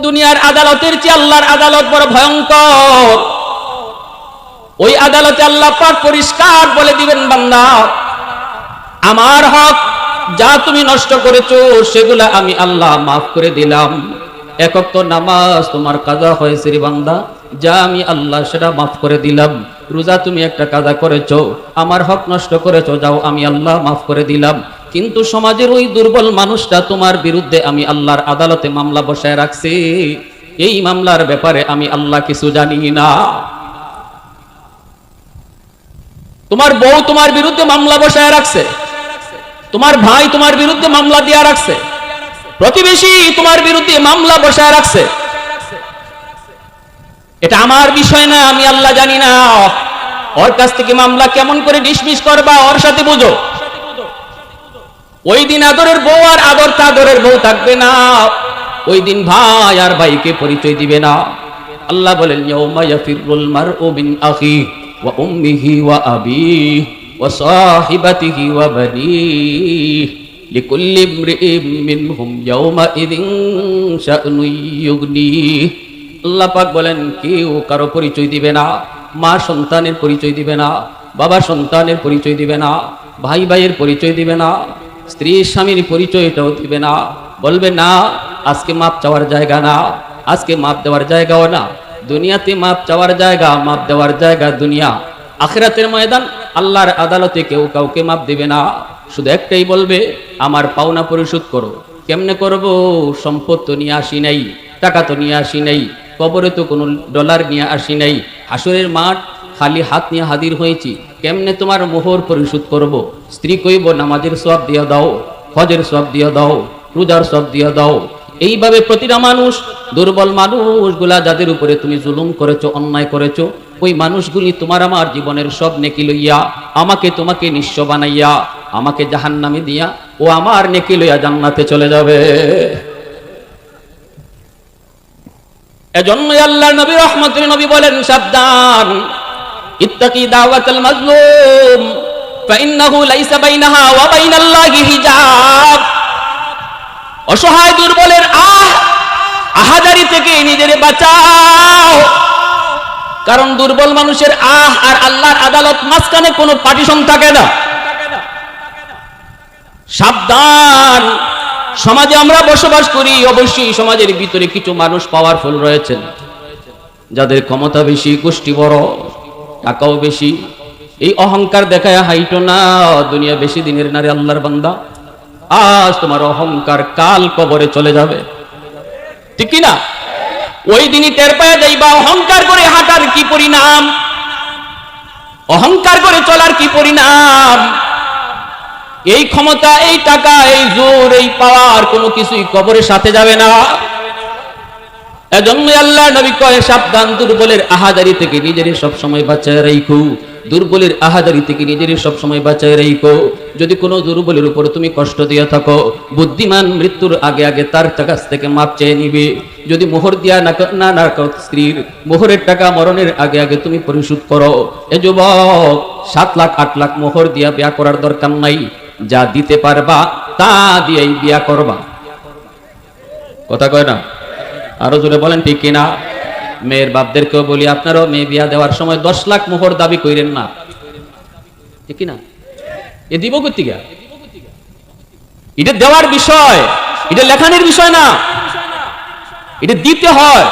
দুনিয়ার আদালতের চেয়ে আল্লাহর আদালত বড় ভয়ঙ্কর। ওই আদালতে আল্লাহ পাক পরিষ্কার বলে দিবেন, বান্দা আমার হক যা তুমি নষ্ট করেছো সেগুলা আমি আল্লাহ মাফ করে দিলাম। এক ওয়াক্ত নামাজ তোমার কাজা হয়েছে রে বান্দা, যা আমি আল্লাহ সেটা মাফ করে দিলাম। রোজা তুমি একটা কাজা করেছো, আমার হক নষ্ট করেছো, যাও আমি আল্লাহ মাফ করে দিলাম। কিন্তু সমাজের ওই দুর্বল মানুষটা তোমার বিরুদ্ধে আমি আল্লাহর আদালতে মামলা বসায় রাখছি, এই মামলার ব্যাপারে আমি আল্লাহ কিছু জানি না। তোমার বউ তোমার বিরুদ্ধে মামলা বসায় রাখছে, তোমার ভাই তোমার বিরুদ্ধে মামলা দিয়া রাখছে, প্রতিবেশী তোমার বিরুদ্ধে মামলা বসায় রাখছে। এটা আমার বিষয় না, আমি আল্লাহ জানি না। ওর কাছ থেকে মামলা কেমন করে ডিসমিস করবা ওর সাথে বুঝো। ওই দিন আদরের বউ আর আদরের বউ থাকবে না। ওই দিন ভাই আর ভাইকে পরিচয় দিবে না। আল্লাহ বলেন, ইয়াউমা ইয়াফিরুল মারউ মিন আখিহি ওয়া উম্মিহি ওয়া আবিহি ওয়া সাহিবাতিহি ওয়া বানিহি লিকুল্লি ইমরিইম মিনহুম ইয়াউমা ইযিন শা'নুন ইউগনিহি। আল্লাহ পাক বলেন, কেউ কারো পরিচয় দিবে না। মা সন্তানের পরিচয় দিবে না, বাবা সন্তানের পরিচয় দিবে না, ভাই ভাইয়ের পরিচয় দিবে না, স্ত্রী স্বামীর পরিচয়টাও দিবে না। বলবে না আজকে মাপ চাওয়ার জায়গা না, আজকে মাপ দেওয়ার জায়গাও না। দুনিয়াতে মাপ চাওয়ার জায়গা, মাপ দেওয়ার জায়গা দুনিয়া। আখিরাতের ময়দান আল্লাহর আদালতে কেউ কাউকে মাপ দিবে না। শুধু একটাই বলবে, আমার পাওনা পরিশোধ করো। কেমনে করব? সম্পদ তো নিয়ে আসি নাই, টাকা তো নিয়ে আসি নাই, কবরে তো কোনো ডলার নিয়ে আসি নাই, হাসরের মাঠ খালি হাত নিয়ে হাজির হয়েছি, কেমনে তোমার মোহর পরিশোধ করব? স্ত্রী কইব, নামাজের সওয়াব দিয়ে দাও, হজের সওয়াব দিয়ে দাও, রোজার সওয়াব দিয়ে দাও। এইভাবে প্রতিটা মানুষ, দুর্বল মানুষগুলা যাদের উপরে তুমি জুলুম করেছো, অন্যায় করেছো, ওই মানুষগুলি তোমার আমার জীবনের সব নেকি লইয়া আমাকে তোমাকে নিঃস্ব বানাইয়া আমাকে জাহান্নামে দিয়া ও আমার নেকি লইয়া জান্নাতে চলে যাবে। এজন্য আল্লাহর নবী রহমতুল নবী বলেন, সাবধান, ইত্তাকি দাওয়াতাল মাজলুম ফাইন্নাহু লাইসা বাইনাহা ওয়া বাইনাল্লাহি হিজাব। অসহায় দুর্বলের আহাজারি থেকে নিজের বাঁচাও, কারণ দুর্বল মানুষের আর আল্লাহর আদালত মাঝখানে কোনো পার্টিশন থাকে না। সাবধান, সমাজে আমরা বসবাস করি, অবশ্যই সমাজের ভিতরে কিছু মানুষ পাওয়ারফুল রয়েছেন, যাদের ক্ষমতা বেশি, গোষ্ঠী বড়, টাকাও বেশি। এই অহংকার দেখায় হাইটো না, দুনিয়া বেশি দিনের নারে আল্লাহর বান্দা। আজ তোমার অহংকার কাল কবরে চলে যাবে, ঠিক কি না? ওই দিনই টের পাওয়া যাইবা অহংকার করে হাঁটার কি পরিণাম, অহংকার করে চলার কি পরিণাম। এই ক্ষমতা, এই টাকা, এই জোর, এই পাওয়ার কোনো কিছুই কবরের সাথে যাবে না। এজন্য আল্লাহ নবী কয়, সাবধান, দুর্বলের আহাজারি থেকে নিজের সব সময় বাঁচায় রাখো, দুর্বলের আহাজারি থেকে নিজের সব সময় বাঁচায় রাখো। যদি কোনো দুর্বলের উপর তুমি কষ্ট দিয়ে থাকো, বুদ্ধিমান মৃত্যুর আগে আগে তার কাছ থেকে মাপ চেয়ে নিবে। যদি মোহর দিয়া না স্ত্রীর মোহরের টাকা মরণের আগে আগে তুমি পরিশোধ করো। এ যুবক, 7 লাখ 8 লাখ মোহর দিয়া বিয়া করার দরকার নাই, যা দিতে পারবা তা দিয়েই বিয়া করবা। কথা কয় না? আরো জোরে বলেন, ঠিক কিনা? মেয়ের বাপদেরকেও বলি, আপনারাও মেয়ে বিয়া দেওয়ার সময় 10 লাখ মোহর দাবি করেন না, ঠিক কিনা? এ দিব কর্তিকা, এটা দেওয়ার বিষয়, এটা লেখানির বিষয় না, এটা দিতে হয়।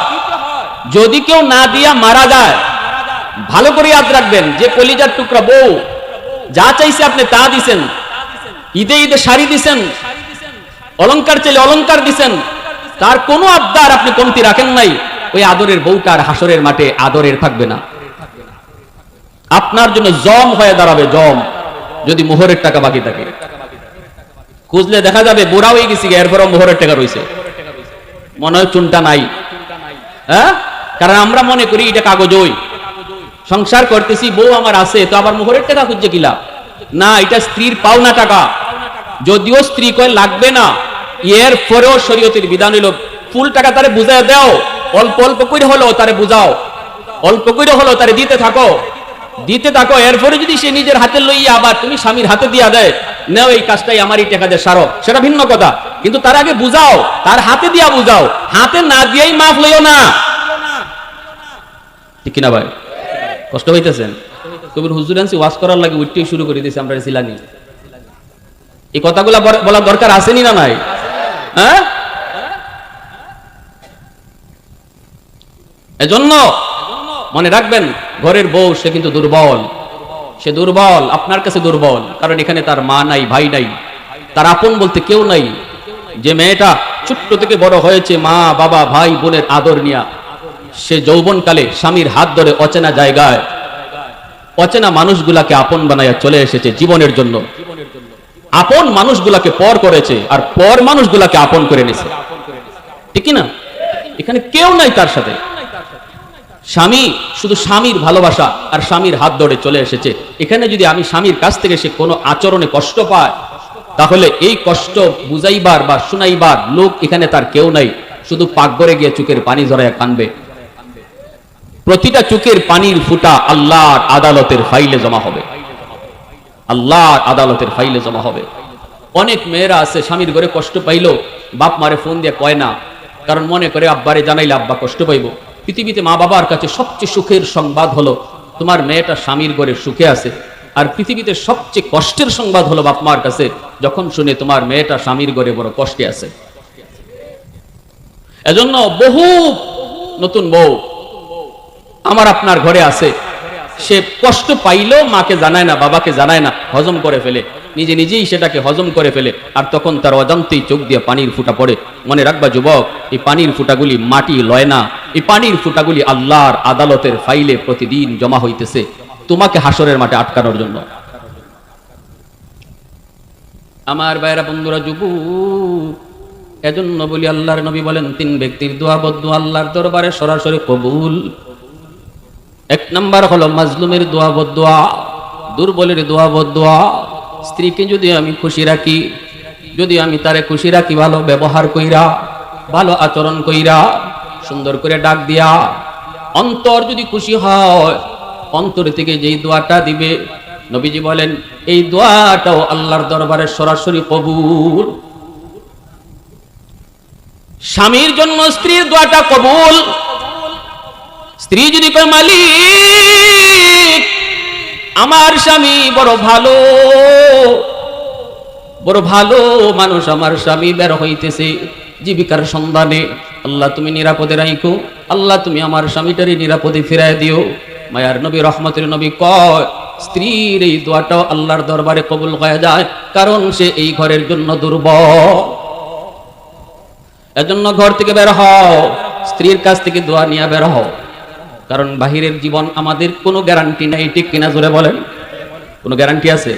যদি কেউ না দিয়া মারা যায়, ভালো করে ইয়াদ রাখবেন, যে কলিজার টুকরা বউ যা চাইছে আপনি তা দিছেন, ঈদে ঈদে শাড়ি দিছেন, অলংকার চাইলে অলংকার দিছেন, তার কোনো আবদার আপনি কমতি রাখেন নাই, ওই আদরের বউটার হাসরের মাঠে আদরের থাকবে না, আপনার জন্য জম হয়ে দাঁড়াবে, জম। যদি মোহরের টাকা বাকি থাকে, খুঁজলে দেখা যাবে বুড়া হয়ে গেছি, এরপরও মোহরের টাকা রয়েছে, মনে হয় চুনটা নাই। হ্যাঁ, কারণ আমরা মনে করি এটা কাগজই, সংসার করতেছি, বউ আমার আছে, তো আবার মোহরের টাকা খুঁজছে কিলা? না, এটা স্ত্রীর পাওনা টাকা। যদিও স্ত্রী কয় লাগবে না, এর পরেও শরীয়তের বিধান হইল ফুল টাকা তারে বুঝায় দাও, অল্প অল্প করে হলো তারে বুঝাও, অল্প করে হলো তারে দিতে থাকো, দিতে থাকো। এরপরে যদি সে নিজের হাতে লইয়া আবার তুমি স্বামীর হাতে দিয়া দেয়, নাও এই কাজটাই আমারই টাকা দিয়ে সারো, সেটা ভিন্ন কথা। কিন্তু তার আগে বুঝাও, তার হাতে দিয়া বুঝাও, হাতে না দিয়েই মাফ লইও না। ঠিক কিনা ভাই? কষ্ট হইতেছেন? কবির হুজুর আনছি ওয়াজ করার লাগে উঠতেই শুরু করে দিয়েছে, আমরা ছিলানি। এই কথাগুলা বলার দরকার আসেনি না নাই? হ্যাঁ, এজন্য মনে রাখবেন, ঘরের বউ সে কিন্তু দুর্বল, সে দুর্বল, আপনার কাছে দুর্বল, কারণ এখানে তার মা নাই, ভাই নাই, তার আপন বলতে কেউ নাই। যে মেয়েটা ছোট্ট থেকে বড় হয়েছে মা বাবা ভাই বোনের আদর নিয়া, সে যৌবনকালে স্বামীর হাত ধরে অচেনা জায়গায় অচেনা মানুষগুলাকে আপন বানাইয়া চলে এসেছে জীবনের জন্য। আপন মানুষগুলাকে পর করেছে আর পর মানুষগুলাকে আপন করে নিছে, ঠিক না? এখানে কেউ নাই তার সাথে। স্বামী শুধু স্বামীর ভালোবাসা আর স্বামীর হাত ধরে চলে এসেছে। এখানে যদি আমি স্বামীর কাছ থেকে সে কোনো আচরণে কষ্ট পায়, তাহলে এই কষ্ট বুঝাইবার বা শুনাইবার লোক এখানে তার কেউ নাই। শুধু পাকঘরে গিয়ে চোখের পানি ঝরাইয়া কানবে। প্রতিটা চোখের পানির ফুটা আল্লাহর আদালতের ফাইলে জমা হবে, আল্লাহর আদালতের ফাইলে জমা হবে। অনেক মেয়েরা আছে স্বামীর ঘরে কষ্ট পাইলো বাপ মারে ফোন দিয়ে কয় না, কারণ মনে করে আব্বারে জানাইলে আব্বা কষ্ট পাইব। পৃথিবীতে মা বাবার কাছে সবচেয়ে সুখের সংবাদ হলো তোমার মেয়েটা স্বামীর ঘরে সুখে আছে, আর পৃথিবীতে সবচেয়ে কষ্টের সংবাদ হলো বাপ মার কাছে যখন শুনে তোমার মেয়েটা স্বামীর ঘরে বড় কষ্টে আছে। এজন্য বহু নতুন বউ আমার আপনার ঘরে আছে, সে কষ্ট পাইলেও মাকে জানায় না, বাবাকে জানায় না, হজম করে ফেলে, নিজে নিজেই সেটাকে হজম করে ফেলে, আর তখন তার অজান্তেই চোখ দিয়ে পানির ফুটা পড়ে। মনে রাখবা যুবক, এই পানির ফুটাগুলি মাটি লয় না, এই পানির ফুটাগুলি আল্লাহর আদালতের ফাইলে প্রতিদিন জমা হইতেছে তোমাকে হাসরের মাঠে আটকানোর জন্য। আমার ভাইরা বন্ধুরা, যুবক, এজন্য বলি আল্লাহর নবী বলেন 3 ব্যক্তির দোয়া বদদোয়া আল্লাহর দরবারে সরাসরি কবুল। 1 নাম্বার হলো মাজলুমের দোয়া বদদোয়া, দুর্বলের দোয়া বদদোয়া। স্ত্রীকে যদি আমি খুশি রাখি, যদি আমি তারে খুশি রাখি, ভালো ব্যবহার কইরা, ভালো আচরণ কইরা, সুন্দর করে ডাক দিয়া, অন্তর যদি খুশি হয়, অন্তর থেকে যেই দোয়াটা দিবে, নবীজি বলেন এই দোয়াটাও আল্লাহর দরবারে সরাসরি কবুল। স্বামীর জন্য স্ত্রীর দোয়াটা কবুল। স্ত্রী যদি কয় মালিক আমার স্বামী বড় ভালো, বড় ভালো মানুষ, আমার স্বামী বের হইতেছে জীবিকার সন্ধানে, আল্লাহ তুমি নিরাপদে রাখো, আল্লাহ তুমি আমার স্বামীটারে নিরাপদে ফিরায় দিও। মায়ার নবী রহমতের নবী কয় স্ত্রীর এই দোয়াটাও আল্লাহর দরবারে কবুল হয়ে যায়, কারণ সে এই ঘরের জন্য দুর্বল। এজন্য ঘর থেকে বের হও, স্ত্রীর কাছ থেকে দোয়া নিয়ে বের হও, কারণ বাহিরের জীবন আমাদের কোনো গ্যারান্টি নাই, ঠিক কিনা জোরে বলেন? কোনো গ্যারান্টি আছে?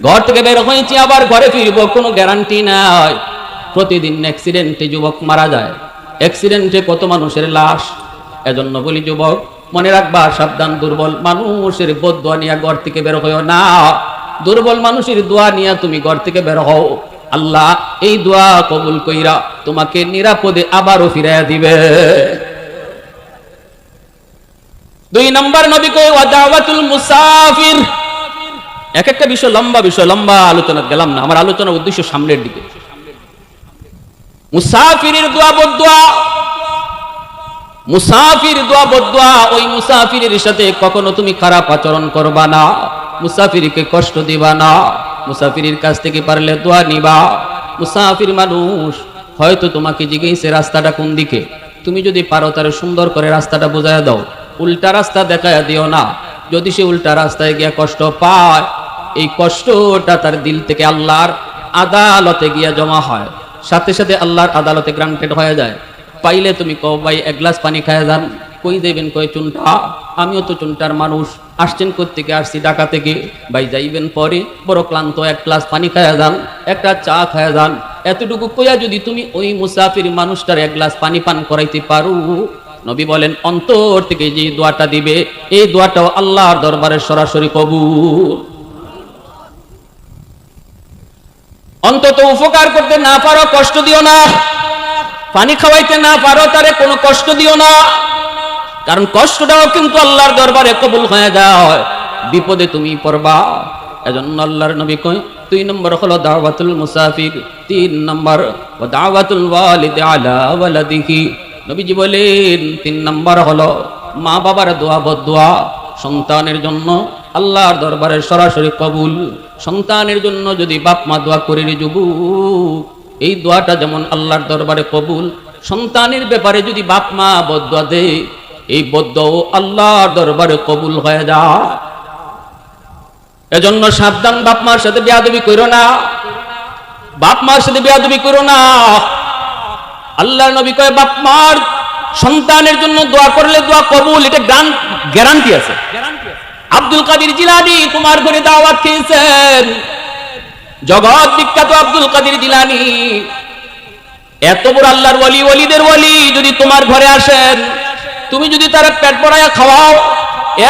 ঘর থেকে বের হয়েছি আবার ঘরে ফিরবো, কোনো গ্যারান্টি নাই। প্রতিদিন অ্যাক্সিডেন্টে যুবক মারা যায়, অ্যাক্সিডেন্টে কত মানুষের লাশ। এজন্য বলি যুবক, মনে রাখবা সাবধান, দুর্বল মানুষের বদদোয়া নিয়ে ঘর থেকে বের হইও না, দুর্বল মানুষের দোয়া নিয়ে তুমি ঘর থেকে বের হও, আল্লাহ এই দোয়া কবুল কইরা তোমাকে নিরাপদে আবারও ফিরাইয়া দিবে। 2 নাম্বার নবী কয় ওয়াদাওয়াতুল মুসাফির। এক একটা বিষয় লম্বা আলোচনা গেলাম না, আমার আলোচনার উদ্দেশ্য সামনের দিকে। মুসাফিরের দোয়া বদদোয়া, মুসাফির দোয়া বদদোয়া। ওই মুসাফিরের সাথে কখনো তুমি খারাপ আচরণ করবা না, মুসাফিরকে কষ্ট দিবা না, মুসাফিরের কাছ থেকে পারলে দোয়া নিবা। মুসাফির মানুষ হয়তো তোমাকে জিজ্ঞেসে রাস্তাটা কোন দিকে, তুমি যদি পারো তার সুন্দর করে রাস্তাটা বোঝায় দাও, উল্টা রাস্তা দেখায় দিও না। যদি সে উল্টা রাস্তায় গিয়ে কষ্ট পায়, এই কষ্টটা তার দিল থেকে আল্লাহর আদালতে গিয়া জমা হয়, সাথে সাথে আল্লাহর আদালতে গ্রান্টেড হয়ে যায়। পাইলে তুমি কও ভাই 1 গ্লাস পানি খায় যান। কই যাইবেন? কয় চুনটা। আমিও তো চুনটার মানুষ, আসছেন কোত্থেকে? আসছি ঢাকা থেকে। ভাই যাইবেন পরে, বড় ক্লান্ত, 1 গ্লাস পানি খায় যান, একটা চা খায় যান। এতটুকু কইয়া যদি তুমি ওই মুসাফির মানুষটার 1 গ্লাস পানি পান করাইতে পারো, নবী বলেন অন্তর থেকে যে দোয়াটা দিবে, এই দোয়াটাও আল্লাহর দরবারে সরাসরি কবুল। অন্তত উপকার করতে না পারো, কষ্ট দিও না। পানি খাওয়াইতে না পারো, তারে কোনো কষ্ট দিও না, কারণ কষ্টটাও কিন্তু আল্লাহর দরবারে কবুল হয়ে যায়। বিপদে তুমি পড়বা। এজন্য আল্লাহর নবী কয় 2 নম্বর হলো দাওয়াতুল মুসাফির, 3 নম্বর ওয়া দাওয়াতুল ওয়ালিদ আলা ওয়ালাদিহি। নবীজি বলেন 3 নম্বর হলো মা বাবার দোয়া বদদোয়া, সন্তানের জন্য আল্লাহর দরবারে সরাসরি কবুল। সন্তানের জন্য যদি বাপ মা দোয়া করে রে যুবক, এই দোয়াটা যেমন আল্লাহর দরবারে কবুল, সন্তানের ব্যাপারে যদি বাপ মা বদদোয়া দেয়, এই বদদোয়া আল্লাহর দরবারে কবুল হয়ে যায়। এজন্য সাবধান, বাপ মার সাথে বেয়াদবি করো না, বাপ মার সাথে বেয়াদবি করো না। আল্লাহর নবী কয় বাপ মার সন্তানের জন্য দোয়া করলে দোয়া কবুল, এটা গ্যারান্টি আছে। আব্দুল কাদের জিলানী তোমার ঘরে দাওয়াত খেয়েছেন, জগৎ বিখ্যাত আব্দুল কাদের জিলানী, এত বড় আল্লাহর ওলি, ওলিদের ওলি যদি তোমার ঘরে আসেন, তুমি যদি তার পেট ভরায়া খাওয়াও,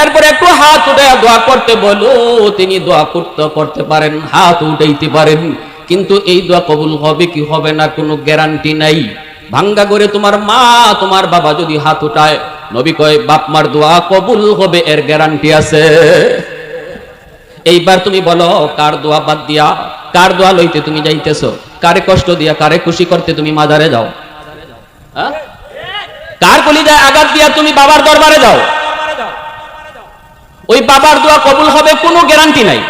এরপর একটু হাত উঠে দোয়া করতে বলো, তিনি দোয়া করতে পারেন, হাত উঠাইতে পারেন, কিন্তু এই দোয়া কবুল হবে কি হবে না কোনো গ্যারান্টি নাই। ভাঙ্গা করে তোমার মা তোমার বাবা যদি হাত উঠায়, নবী কয় বাপ মার দোয়া কবুল হবে, এর গ্যারান্টি আছে। এইবার তুমি বলো, কার দোয়া বাদ দিয়া, কার দোয়া লইতে তুমি যাইতেছো, কারে কষ্ট দিয়া, কারে খুশি করতে তুমি মাজারে যাও? হ্যাঁ, কার কলিজায় আঘাত দিয়া তুমি বাবার দরবারে যাও? ওই বাবার দোয়া কবুল হবে কোনো গ্যারান্টি নাই।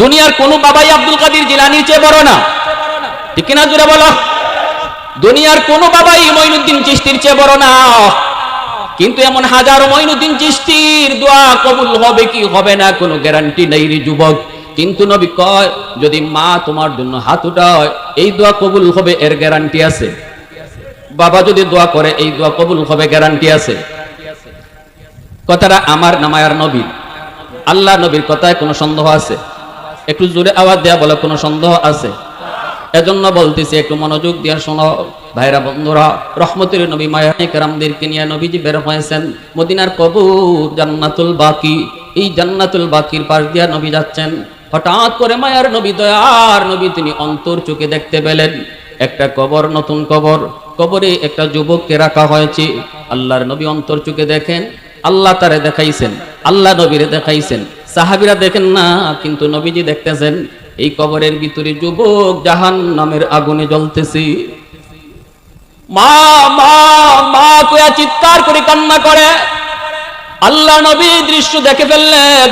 দুনিয়ার কোন বাবাই আব্দুল কাদের জিলানীর চেয়ে বড় না, ঠিক কিনা জোরে বলো? দুনিয়ার কোন বাবাই মঈনুদ্দিন চিশতির চেয়ে বড় না, কিন্তু এমন হাজারো মঈনুদ্দিন চিশতির দোয়া কবুল হবে কি হবে না কোনো গ্যারান্টি নাই রে যুবক। কিন্তু নবী কয় যদি মা তোমার জন্য হাত উঠায়, এই দোয়া কবুল হবে, এর গ্যারান্টি আছে। বাবা যদি দোয়া করে, এই দোয়া কবুল হবে, গ্যারান্টি আছে। কথাটা আমার না মায়ার নবীর? আল্লাহ নবীর কথায় কোনো সন্দেহ আছে? একটু জোরে আওয়াজ দেয়া বলে কোনো সন্দেহ আছে? এজন্য বলতেছি একটু মনোযোগ দিয়ে শোনো ভাইরা বন্ধুরা। রহমতের নবী মায়ায়ে কেরামদেরকে নিয়ে নবীজি বের হয়েছেন মদিনার কবর জান্নাতুল বাকি। এই জান্নাতুল বাকির পাশ দিয়ে নবী যাচ্ছেন, হঠাৎ করে মায়ার নবী, দয়ার নবী, তিনি অন্তর চোখে দেখতে পেলেন একটা কবর, নতুন কবর, কবরে একটা যুবককে রাখা হয়েছে। আল্লাহর নবী অন্তর চোখে দেখেন, আল্লাহ তারে দেখাইছেন, আল্লাহ নবীরে দেখাইছেন, সাহাবীরা দেখেন না, কিন্তু নবীজি দেখতেছেন এই কবরের ভিতরে যুবক জাহান্নামের আগুনে জ্বলতেছে। মা মা মা কইয়া চিৎকার করে কান্না করে। আল্লাহ নবী দৃশ্য দেখে ফেললেন।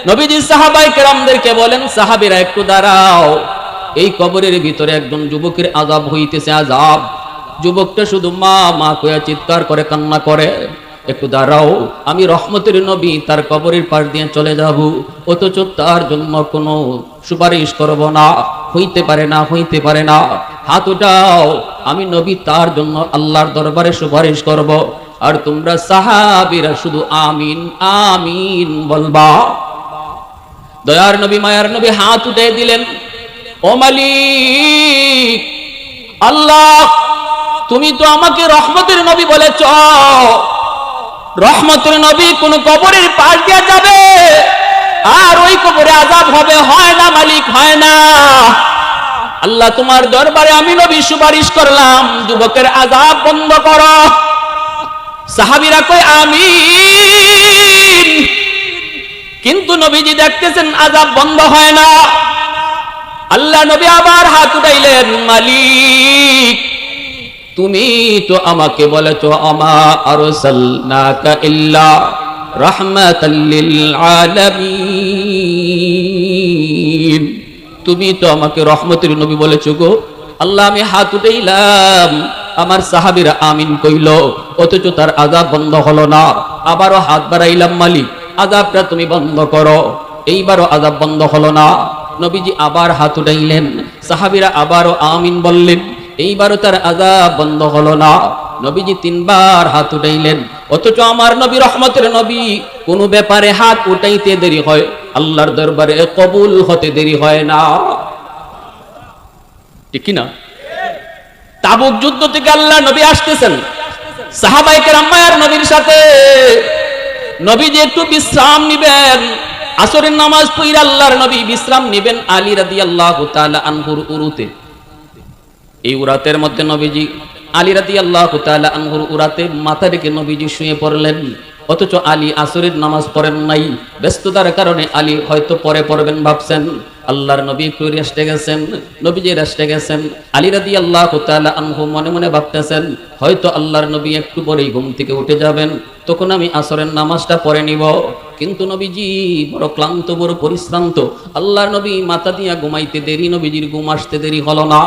নবীজি সাহাবায়ে কেরামদেরকে বলেন, সাহাবীরা একটু দাঁড়াও, এই কবরের ভিতরে একজন যুবকের আযাব হইতেছে, আযাব। যুবকটা শুধু মা মা কইয়া চিৎকার করে কান্না করে। একটু দাঁড়াও, আমি রহমতের নবী তার কবরের পাশ দিয়ে চলে যাব, অথচ তার জন্য কোনো সুপারিশ করব না, হইতে পারে না, হইতে পারে না। হাত উঠাও, আমি নবী তার জন্য আল্লাহর দরবারে সুপারিশ করব, আর তোমরা সাহাবীরা শুধু আমিন আমিন বলবা। দয়ার নবী মায়ার নবী হাত উঠে দিলেন, ও মালিক আল্লাহ, তুমি তো আমাকে রহমতের নবী বলেছ, রহমতের নবী কোন কবরের পাশ দিয়ে যাবে আর ওই কবরে আযাব হবে? হয় না মালিক, হয় না। আল্লাহ তোমার দরবারে আমি নবী সুপারিশ করলাম, যুবকের আযাব বন্ধ করো। সাহাবীরা কয় আমিন, কিন্তু নবীজি দেখতেছেন আযাব বন্ধ হয় না। আল্লাহ নবী আবার হাত উঠাইলেন, মালিক তুমি তো আমাকে বলেছো আমা আরসালনাকা ইল্লা রাহমাতাল লিল আলামিন, তুমি তো আমাকে রহমতের নবী বলেছো গো। আল্লাহ আমি হাত উঠাইলাম, আমার সাহাবীরা আমিন কইল, অথচ তার আযাব বন্ধ হলো না। আবারও হাত বাড়াইলাম, মালিক আযাবটা তুমি বন্ধ করো। এইবারও আযাব বন্ধ হলো না। নবীজি আবার হাত উঠাইলেন, সাহাবীরা আবারও আমিন বললেন, এইবারও তার আযাব বন্ধ হলো না। নবীজি 3 বার হাত উঠাইলেন, অথচ আমার নবী রহমতের নবী কোন ব্যাপারে হাত উঠাইতে দেরি হয়, আল্লাহর দরবারে কবুল হতে দেরি হয় না, ঠিক না? তাবুক যুদ্ধ থেকে আল্লাহ নবী আসতেছেন, সাহাবায়ে কেরাম মায়ার নবীর সাথে। নবীজি একটু বিশ্রাম নিবেন, আসরের নামাজ পড়ে আল্লাহর নবী বিশ্রাম নিবেন আলী রাদিয়াল্লাহু তাআলা আনহুর উরুতে। এই উরাতের মধ্যে নবীজি আলী রাদিয়াল্লাহু তাআলা আনহুর উরাতে মাথা রেখে নবীজি শুয়ে পড়লেন। অথচ আলী আসরের নামাজ পড়েন নাই। ব্যস্ততার কারণে আলী হয়তো পরে পড়বেন ভাবছেন। আল্লাহর নবী একটু রেস্টে গেছেন, নবীজি রেস্টে গেছেন। আলী রাদিয়াল্লাহু তাআলা আনহু মনে মনে ভাবতেছেন, হয়তো আল্লাহর নবী একটু পরেই ঘুম থেকে উঠে যাবেন, তখন আমি আসরের নামাজটা পড়ে নিব। কিন্তু নবীজি বড় ক্লান্ত, বড় পরিশ্রান্ত। আল্লাহর নবী মাথা দিয়া ঘুমাইতে দেরি, নবীজির ঘুম আসতে দেরি হলো না।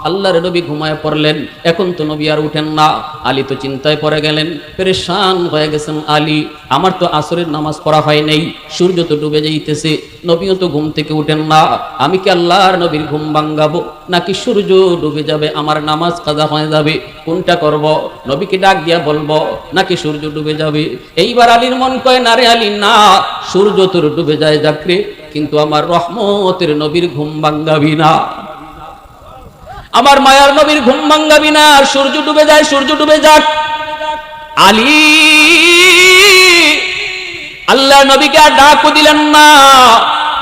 আল্লাহর নবী ঘুমায় পড়লেন। এখন তো নবী আর উঠেন না। আলী তো চিন্তায় পড়ে গেলেন, পেরেশান হয়ে গেছেন। আলী, আমার তো আসরের নামাজ পড়া হয় নাই, সূর্য তো ডুবে যাইতেছে, নবীও তো ঘুম থেকে উঠেন না। আমি কি আল্লাহর নবীর ঘুম ভাঙ্গাবো, নাকি সূর্য ডুবে যাবে আমার নামাজ কাজা হয়ে যাবে? কোনটা করব? নবীকে ডাক দিয়া বলবো, নাকি সূর্য ডুবে যাবে? এইবার আলীর মন কয়, না রে আলী, না, সূর্য তোর ডুবে যায় যাকরে, কিন্তু আমার রহমতের নবীর ঘুম ভাঙ্গাবি না, আমার মায়ার নবীর ঘুম ভাঙ্গাবি না। আর সূর্য ডুবে যায়, সূর্য ডুবে যাক। আলী আল্লাহ নবীকে আর ডাকও দিলেন না।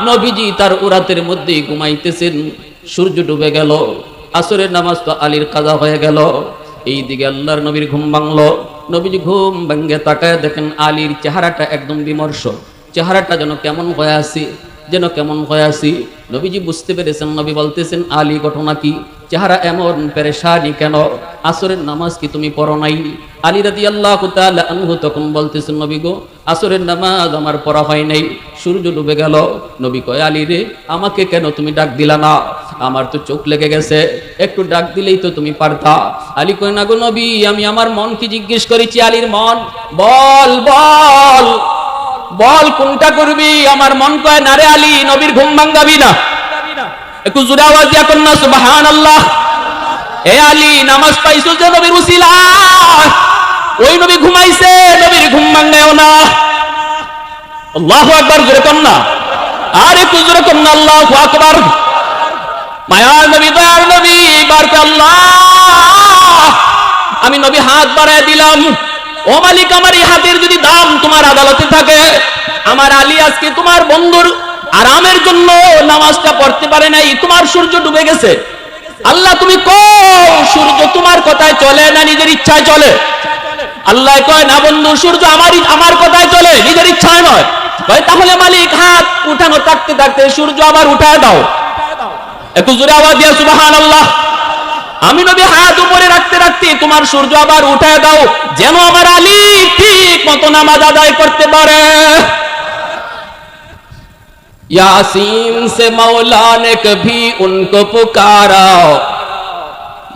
নবীজি তার উরাতের মধ্যেই ঘুমাইতেছেন। সূর্য ডুবে গেল, আসরের নামাজ তো আলীর কাজা হয়ে গেল। এইদিকে আল্লাহর নবীর ঘুম ভাঙলো। নবীজি ঘুম ভাঙ্গে তাকায় দেখেন আলীর চেহারাটা একদম বিমর্ষ, চেহারাটা যেন কেমন হয়ে আছে, যেন কেমন হয়ে আছি। নবীজি বুঝতে পেরেছেন। নবী বলতেছেন, আলী ঘটনা কি? চেহারা এমন পেরেশানি কেন? আসরের নামাজ কি তুমি পড়ো নাই? আলী রাদিয়াল্লাহু তাআলা আনহু তখন বলতেছেন, নবী গো, আসরের নামাজ আমার পড়া হয় নাই, সূর্য ডুবে গেল। নবী কয়, আলী রে, আমাকে কেন তুমি ডাক দিলা না? আমার তো চোখ লেগে গেছে, একটু ডাক দিলেই তো তুমি পারতা। আলী কয়, না গো নবী, আমি আমার মন কি জিজ্ঞেস করেছি। আলীর মন, বল বল বল, কোনটা করবি? আমার মন কয়, না রে আলী, নবীর ঘুম ভাঙ্গাবি না। একটু জোরে আওয়াজ দিয়া কন্যা সুবহানাল্লাহ। এ আলী, নামাজ পাইছো যে নবীর উসিলায়, ওই নবী ঘুমাইছে, নবীর ঘুম ভাঙ্গায়ও না। আল্লাহু আকবার, জোরে কন্যা, আর একটু জোরে কন্যা, আল্লাহু আকবার। মায়ার নবী, দয়ার নবী, বারকে আল্লাহ, আমি নবী হাত বাড়ায় দিলাম। ও মালিক, আমার এই হাতের যদি দাম তোমার আদালতে থাকে, আমার আলী আজকে তোমার বন্ধুর আরামের জন্য নামাজটা পড়তে পারে নাই, তোমার সূর্য ডুবে গেছে। আল্লাহ তুমি কও, সূর্য তোমার কথায় চলে না নিজের ইচ্ছায় চলে? আল্লাহ কয়, না বন্ধু, সূর্য আমার কথায় চলে, নিজের ইচ্ছায় নয়। কয়, তাহলে মালিক হাত উঠানো থাকতে থাকতে সূর্য আবার উঠায় দাও। একটু জোরে আওয়াজ দিয়া সুবহানাল্লাহ। আমি নবী হাত উপরে রাখতে রাখতে তোমার সূর্য আবার উঠায় দাও, যেন আমার আলী ঠিক মতো নামাজ আদায় করতে পারে। यासीन से मौला ने कभी उनको पुकारा,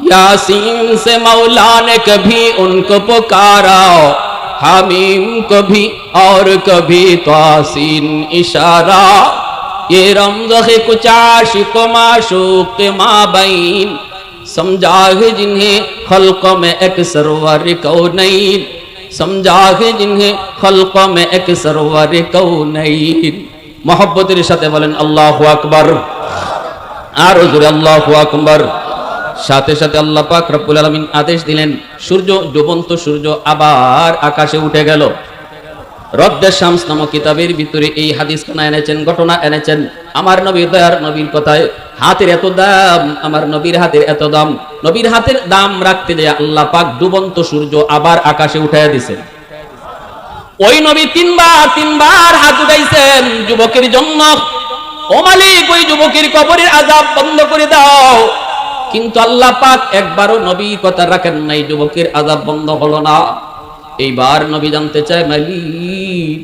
यासीन से मौला ने कभी उनको पुकारा, हामीम कभी और कभी तासीन इशारा, ये रमज़ है कुछ आशिक़ माशूक़ के माबैन, समझा है जिन्हें खल्क़ में एक सरवर कौनैन, समझा है जिन्हें खल्क़ में एक सरवर कौनैन। मोहब्बतेर साथे बोलेन आल्लाहु আকবার, আর জোরে আল্লাহু আকবার। সাথে সাথে আল্লাহ পাক রব্বুল আলামিন আদেশ দিলেন, সূর্য, ডুবন্ত সূর্য আবার আকাশে উঠে গেল। রদ্দে শামস নামক কিতাবের ভিতরে এই হাদিসখানা এনেছেন, ঘটনা এনেছেন। আমার নবী, দয়ার নবীর কথায়, হাতের এত দাম, আমার নবীর হাতের এত দাম। নবীর হাতের দাম রাখতে যায় আল্লাহ পাক ডুবন্ত সূর্য আবার আকাশে উঠাইয়া দিয়েছেন। ওই নবী তিনবার হাত উঠাইছেন যুবকের জন্য। ও মালিক, ওই যুবকের কবরের আযাব বন্ধ করে দাও। কিন্তু আল্লাহ পাক একবারও নবী কথা রাখেন নাই, যুবকের আযাব বন্ধ হলো না। এইবার নবী জানতে চায়, মালিক,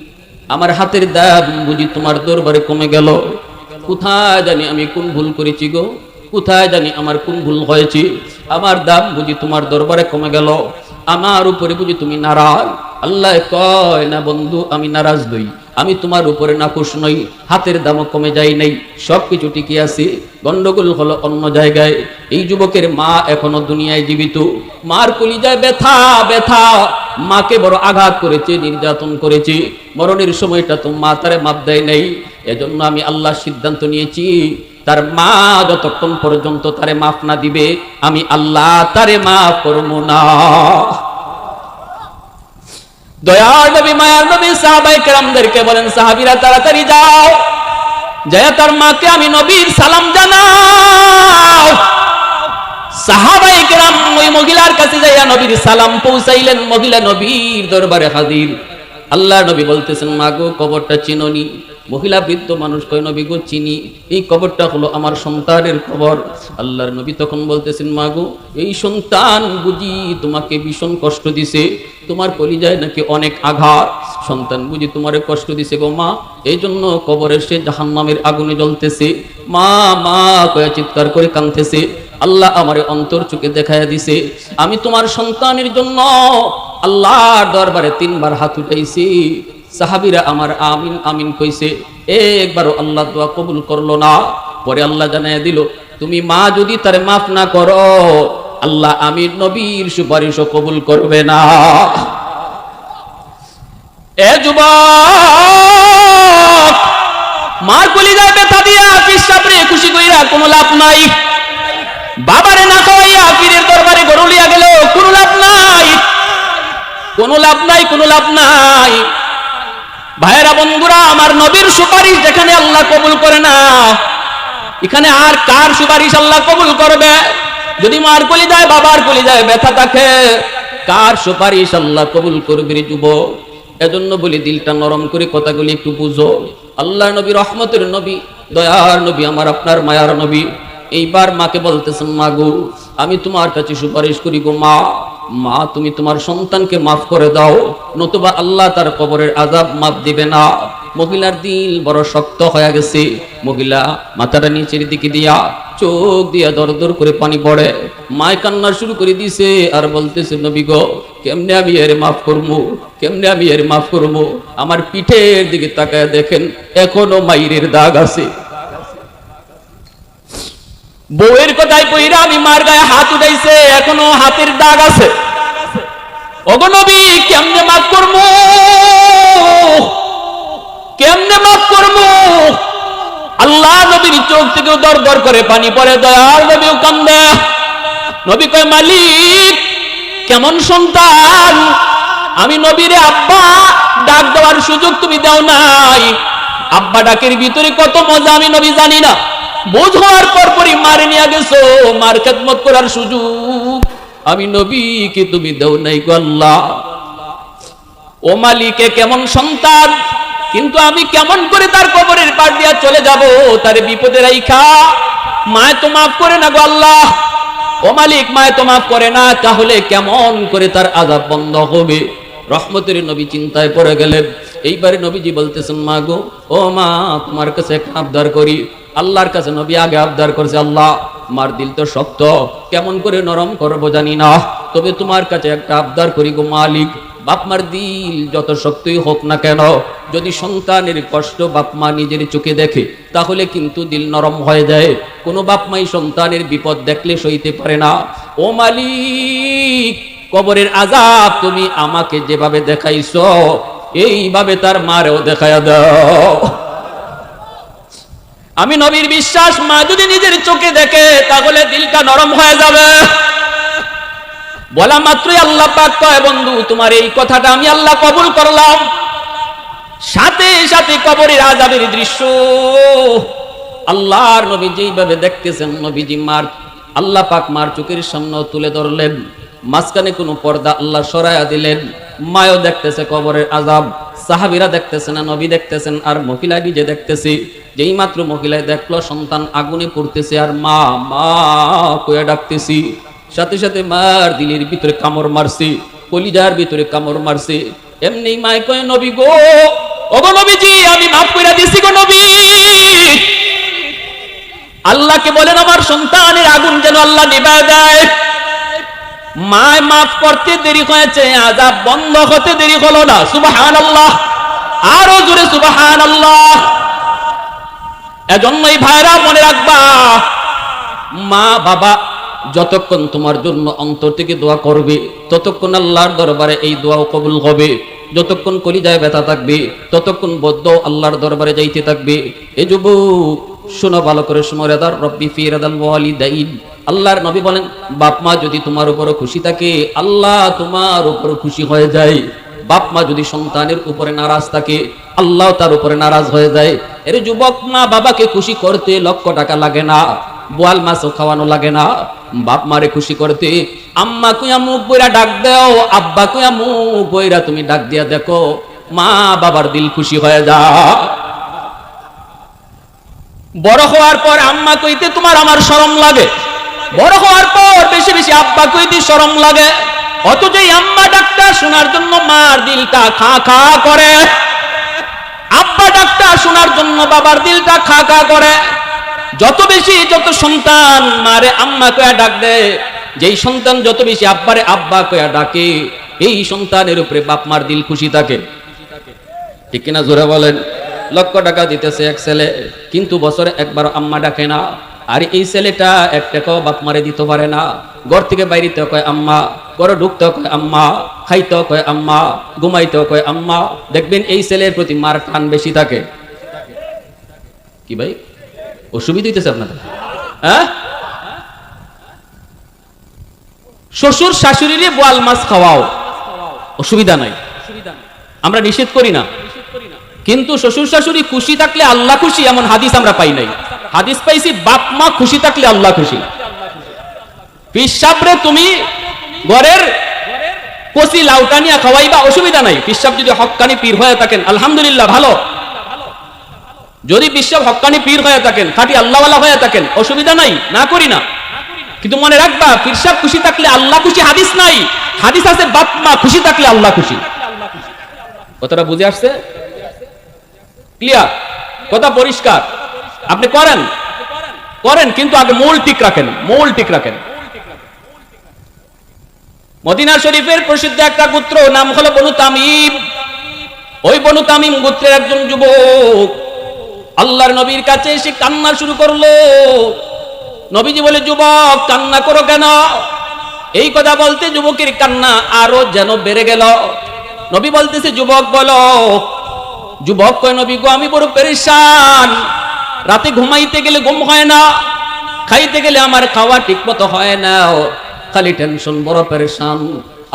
আমার হাতের দাম বুঝি তোমার দরবারে কমে গেল? কোথায় জানি আমি কোন ভুল করেছি গো, কোথায় জানি আমার কোন ভুল হয়েছে? আমার দাম বুঝি তোমার দরবারে কমে গেল? আমার উপরে বুঝি তুমি নারাজ? আল্লাহ কয়, না বন্ধু, আমি নারাজ নই, আমি তোমার উপরে নাখুশ নই। হাতের দামও কমে যায় নাই, সবকিছু ঠিকই আছে। গন্ডগোল হলো অন্য জায়গায়। এই যুবকের মা এখনো দুনিয়ায় জীবিত। মার কলিজায় ব্যথা ব্যথা, মাকে বড় আঘাত করেছে, নির্যাতন করেছে। মরণের সময়টা তো মা তারে মাপ দেয় নাই। এজন্য আমি আল্লাহ সিদ্ধান্ত নিয়েছি, তার মা যতক্ষণ পর্যন্ত তারে মাফ না দিবে, আমি আল্লাহ তারে মাফ করব না। দয়ার নবী, মায়ার নবী সাহাবায়ে কেরামদেরকে বলেন, সাহাবীরা তাড়াতাড়ি যাও, যায় তার মাকে আমি নবীর সালাম জানাও। সাহাবায়ে কেরাম ওই মহিলার কাছে যাইয়া নবীর সালাম পৌঁছাইলেন। মহিলা নবীর দরবারে হাজির। আল্লাহ নবী বলতেছেন, মাগো কবরটা চিনোনি? মহিলা বৃদ্ধ মানুষ কয়, নবী গো চিনি, এই কবরটা হলো আমার সন্তানের কবর। আল্লাহর নবী তখন বলতেছেন, মাগো এই সন্তান বুঝি তোমাকে ভীষণ কষ্ট দিছে, তোমার কলিজায় নাকি অনেক আঘাত, সন্তান বুঝি তোমারে কষ্ট দিছে গো মা, এই জন্য কবরে সে জাহান্নামের আগুনে জ্বলতেছে। মা মা কয়ে চিৎকার করে কাঁদতেছে। আল্লাহ আমারে অন্তর চোখে দেখায়া দিছে, আমি তোমার সন্তানের জন্য আল্লাহর দরবারে 3 বার হাত উঠাইছি। সাহাবীরা আমার আমিন আমিন কইছে, একবারও আল্লাহ দোয়া কবুল করলো না। পরে আল্লাহ জানাইয়া দিল, তুমি মা যদি তারে মাফ না করো, আল্লাহ আমির নবীর সুপারিশও কবুল করবে না। এ যুবক, মার কলিজায় ব্যথা দিয়া পিসাবরে খুশি কইরা কোনো লাভ নাই। বাবারে না খাওয়াইয়া পীরের দরবারে গরুলিয়া গেল, কোনো লাভ নাই, কোনো লাভ নাই, কোনো লাভ নাই। ভাইয়েরা বন্ধুরা, আমার নবীর সুপারিশ যেখানে আল্লাহ কবুল করে না, এখানে আর কার সুপারিশ আল্লাহ কবুল করবে? যদি মার কলিজায় বাবার কলিজায় ব্যথা থাকে, কার সুপারিশ আল্লাহ কবুল করবে রে যুবক? এজন্য বলি দিলটা নরম করে কথাগুলি একটু বুঝো। আল্লাহ নবী, রহমতের নবী, দয়ার নবী, আমার আপনার মায়ার নবী এইবার মাকে বলতেছেন, মা গো আমি তোমার কাছে সুপারিশ করি গো মা, মা তুমি তোমার সন্তানকে মাফ করে দাও, নতুবা আল্লাহ তার কবরের আযাব মাফ দিবে না। মহিলার দিল বড় শক্ত হয়ে গেছে। মহিলা মাথাটা নিচের দিকে দিয়া চোখ দিয়া দর দর করে পানি পড়ে। মায় কান্না শুরু করে দিছে আর বলতেছে, নবী গো কেমনে আমি এর মাফ করবো, কেমনে আমি এর মাফ করবো? আমার পিঠের দিকে তাকায় দেখেন এখনো মাইরের দাগ আছে। বউয়ের কথায় কইরা আমি মার গায়ে হাত উঠাইছে, এখনো হাতের দাগ আছে। ওগো নবী কেমনে মাফ করবো, কেমনে মাফ করবো? আল্লাহ নবীর চোখ থেকে দর দর করে পানি পড়ে, দয়ার নবীও কান্দে। নবী কয়, মালিক কেমন সন্তান, আমি নবীরে আব্বা ডাক দেওয়ার সুযোগ তুমি দাও নাই। আব্বা ডাকের ভিতরে কত মজা আমি নবী জানি না। বোঝ হওয়ার পর পরই মারে নিয়ে গেছো, মার খেদমত করার সুযোগ আমি নবীকে তুমি দাও নাই গো আল্লাহ। ও মালিকে কেমন সন্তান, কিন্তু আমি কেমন করে তার কবরের পার দিয়া চলে যাব, তার বিপদে রাইখা? মায় তো মাফ করে না গো আল্লাহ। ও মালিক মায় তো মাফ করে না, তাহলে কেমন করে তার আযাব বন্ধ হবে? রহমতের নবী চিন্তায় পড়ে গেলেন। এইবারে নবীজি বলতেছেন, মা গো ও মা তোমার কাছে একটা আবদার করি। আল্লাহর কাছে নবী আগে আবদার করছে, আল্লাহ মার দিল তো শক্ত, কেমন করে নরম করবো জানি না, তবে তোমার কাছে একটা আবদার করি গো মালিক। বাপ মার দিল যত শক্তই হোক না কেন, যদি সন্তানের কষ্ট বাপ মা নিজের চোখে দেখে তাহলে কিন্তু দিল নরম হয়ে যায়। কোনো বাপ মাই সন্তানের বিপদ দেখলে সইতে পারে না। ও মালিক কবরের আযাব তুমি আমাকে যেভাবে দেখাইছো এইভাবে তার মারেও দেখায়া দাও। আমি নবীর বিশ্বাস, মা যদি নিজের চোখে দেখে তাহলে দিলটা নরম হয়ে যাবে। বলা মাত্রই আল্লাহ পাক কয়, বন্ধু তোমার এই কথাটা আমি আল্লাহ কবুল করলাম। সাথে সাথে কবরের আযাবের দৃশ্য আল্লাহর নবী যেইভাবে দেখতেছেন, নবীজি মার আল্লাহ পাক মার চোখের সামনে তুলে ধরলেন। মাঝখানে কোনো পর্দা আল্লাহ সরাইয়া দিলেন। মায়ও দেখতেছে কবরের আযাব, সাহাবীরা দেখতেছে না, নবী দেখতেছেন, আর মহিলা নিজে দেখতেছে। যেই মাত্র মহিলায় দেখলো সন্তান আগুনে পড়তেছে আর মা মা কইয়া ডাকতেছি, সাথে সাথে মার দিলের ভিতরে কামড় মারছে, কলিজার ভিতরে কামড় মারছে। এমনি মায় কয়, নবী গো ওগো নবীজি আমি মাফ কইরা দিছি গো নবী। আল্লাহকে বলেন আমার সন্তানের আগুন যেন আল্লাহ নিভায় দেয়। মায় মাফ করতে দেরি হয়েছে, আযাব বন্ধ হতে দেরি হলো না। সুবহানাল্লাহ, আরো জোরে সুবহানাল্লাহ। এজন্যই ভাইরা মনে রাখবা, মা বাবা যতক্ষণ তোমার জন্য অন্তর থেকে দোয়া করবে ততক্ষণ আল্লাহর দরবারে এই দোয়াও কবুল হবে। যতক্ষণ কলিজায় ব্যথা থাকবে ততক্ষণ বদ্ধ আল্লাহর দরবারে যাইতে থাকবে। এ যুবক শোনো ভালো করে, শোনো, রেদার রব্বি ফি রাদাল ওয়ালিদাইন। আল্লাহর নবী বলেন, বাপ মা যদি তোমার উপর খুশি থাকে আল্লাহ তোমার উপর খুশি হয়ে যায়। বাপ মা যদি সন্তানের উপরে নারাজ থাকে আল্লাহ তার উপরে নারাজ হয়ে যায়। এর যুবক, মা বাবাকে খুশি করতে লক্ষ টাকা লাগে না, বোয়াল মাছও খাওয়ানো লাগে না। বাপ মারে খুশি করতে আম্মা কুয়া মুখ বইরা ডাক দাও, আব্বা কুয়া মুখ বইরা তুমি ডাক দিয়া দেখো, মা বাবার দিল খুশি হয়ে যা। বড় হওয়ার পর আম্মা কইতে তোমার আমার শরম লাগে, বড় হওয়ার পর বেশি বেশি আব্বা কইতে শরম লাগে। অথচ এই আম্মা ডাকটা শোনার জন্য মার দিলটা খা খা করে, আব্বা ডাকটা শোনার জন্য বাবার দিলটা খা খা করে। যত বেশি যত সন্তান মারে আম্মা কয়া ডাক দেয়, যেই সন্তান যত বেশি আব্বারে আব্বা কয়া ডাকে, এই সন্তানের উপরে বাপ মার দিল খুশি থাকে। ঠিক কিনা জোরে বলেন? লক্ষ টাকা দিতেছে এক ছেলে, কিন্তু বছরে একবার আম্মা ডাকে না। আর এই ছেলেটা এক টাকাও বাপ মারে দিতে পারে না। ঘর থেকে বাইরেতেও কয় আম্মা, ঘরে ঢুকতেও কয় আম্মা, খাইতেও কয় আম্মা, ঘুমাইতেও কয় আম্মা। দেখবেন এই ছেলের প্রতি মার টান বেশি থাকে। কি ভাই অসুবিধা হইতেছে আপনাদের? হ্যাঁ, শ্বশুর শাশুড়িরে বোয়াল মাছ খাওয়াও, অসুবিধা নাই, আমরা নিষেধ করি না। কিন্তু শ্বশুর শাশুড়ি খুশি থাকলে আল্লাহ খুশি, এমন হাদিস আমরা পাই নাই। হাদিস পাইছি বাপ মা খুশি থাকলে আল্লাহ খুশি। পিসাবরে তুমি ঘরের কচি লাউটা নিয়ে খাওয়াইবা, অসুবিধা নাই। পিসাব যদি হক্কানি পীর হয়ে থাকেন আলহামদুলিল্লাহ ভালো। যদি পিসাব হক্কানি পীর হয়ে থাকেন, খাঁটি আল্লাহওয়ালা হয়ে থাকেন, অসুবিধা নাই, না করি না। কিন্তু মনে রাখবা, পিসাব খুশি থাকলে আল্লাহ খুশি হাদিস নাই। হাদিস আছে বাপ মা খুশি থাকলে আল্লাহ খুশি। কথাটা বুঝে আসছে? ক্লিয়ার? কথা পরিষ্কার? আপনি করেন করেন, কিন্তু আগে মূল ঠিক রাখেন, মূল ঠিক রাখেন। মদিনা শরীফের প্রসিদ্ধ একটা গোত্র, নাম হলো বনু তামিম। ওই বনু তামিম গোত্রের একজন যুবক আল্লাহর নবীর কাছে এসে কান্না শুরু করলো। নবীজি বলে, যুবক কান্না করো কেন? এই কথা বলতে যুবকের কান্না আরো যেন বেড়ে গেল। নবী বলতেছে, যুবক বলো। যুবক কয়, নবী গো আমি বড় পেরেশান, রাতে ঘুমাইতে গেলে ঘুম হয় না, খাইতে গেলে আমার খাওয়া ঠিক মতো হয় না, খালি টেনশন, বড় পেরেশান।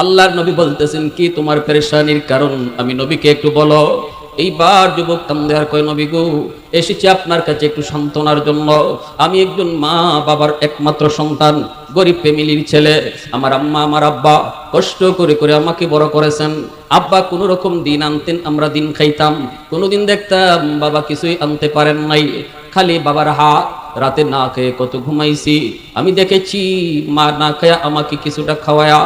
আল্লাহর নবী বলতেছেন, কি তোমার পেরেশানির কারণ আমি নবীকে একটু বলো। এইবার যুবক কান্দে আর কয়, নবী গো এসেছি আপনার কাছে একটু সান্ত্বনার জন্য। আমি একজন মা বাবার একমাত্র সন্তান, গরিব ফ্যামিলির ছেলে। আমার আম্মা আমার আব্বা কষ্ট করে করে আমাকে বড় করেছেন। আব্বা কোনো রকম দিন আনতেন, আমরা দিন খাইতাম। কোনোদিন দেখতাম বাবা কিছুই আনতে পারেন নাই, খালি বাবার হাত। রাতে না খেয়ে কত ঘুমাইছি, আমি দেখেছি মা না খেয়ে আমাকে কিছুটা খাওয়ায়া।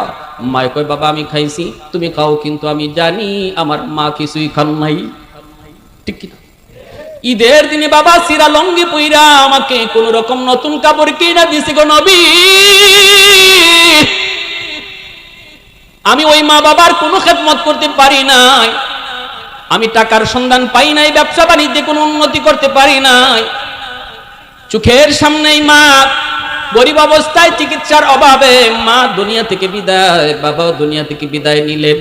মায় কয়, বাবা আমি খাইছি, তুমি খাও, কিন্তু আমি জানি আমার মা কিছুই খান নাই। ঠিক কিনা? ঈদের দিনে বাবা সিরা লঙ্গি পইরা আমাকে কোন রকম নতুন কাপড় কিনা দিছে গো নবী। আমি ওই মা বাবার কোনো খেদমত করতে পারি নাই, আমি টাকার সন্ধান পাই নাই, ব্যবসা বাণিজ্যে কোনো উন্নতি করতে পারি নাই। চোখের সামনেই মা গরিব অবস্থায়, চিকিৎসার অভাবে মা দুনিয়া থেকে বিদায়, বাবাও দুনিয়া থেকে বিদায় নিলেন।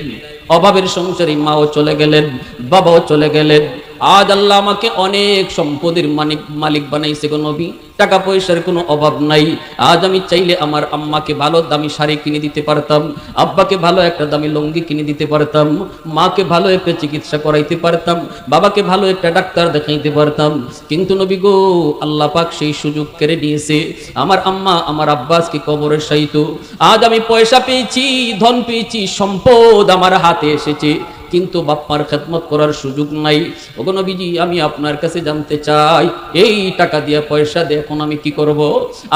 অভাবের সংসারে মাও চলে গেলেন, বাবাও চলে গেলেন। আজ আল্লাহ আমাকে অনেক সম্পদের মালিক বানাইছে গো নবী, টাকা পয়সার কোনো অভাব নাই। আজ আমি চাইলে আমার আম্মাকে ভালো দামি শাড়ি কিনে দিতে পারতাম, আব্বাকে ভালো একটা দামি লুঙ্গি কিনে দিতে পারতাম, মাকে ভালো একটা চিকিৎসা করাইতে পারতাম, বাবাকে ভালো একটা ডাক্তার দেখাইতে পারতাম। কিন্তু নবী গো আল্লাহ পাক সেই সুযোগ কেড়ে নিয়েছে। আমার আম্মা আমার আব্বাসকে কবরে শায়িত। আজ আমি পয়সা পেয়েছি, ধন পেয়েছি, সম্পদ আমার হাতে এসেছে, কিন্তু বাপ্পার খেদমত করার সুযোগ নাই। ওগো নবীজি আমি আপনার কাছে জানতে চাই, এই টাকা দিয়ে পয়সা দিয়ে এখন আমি কি করব?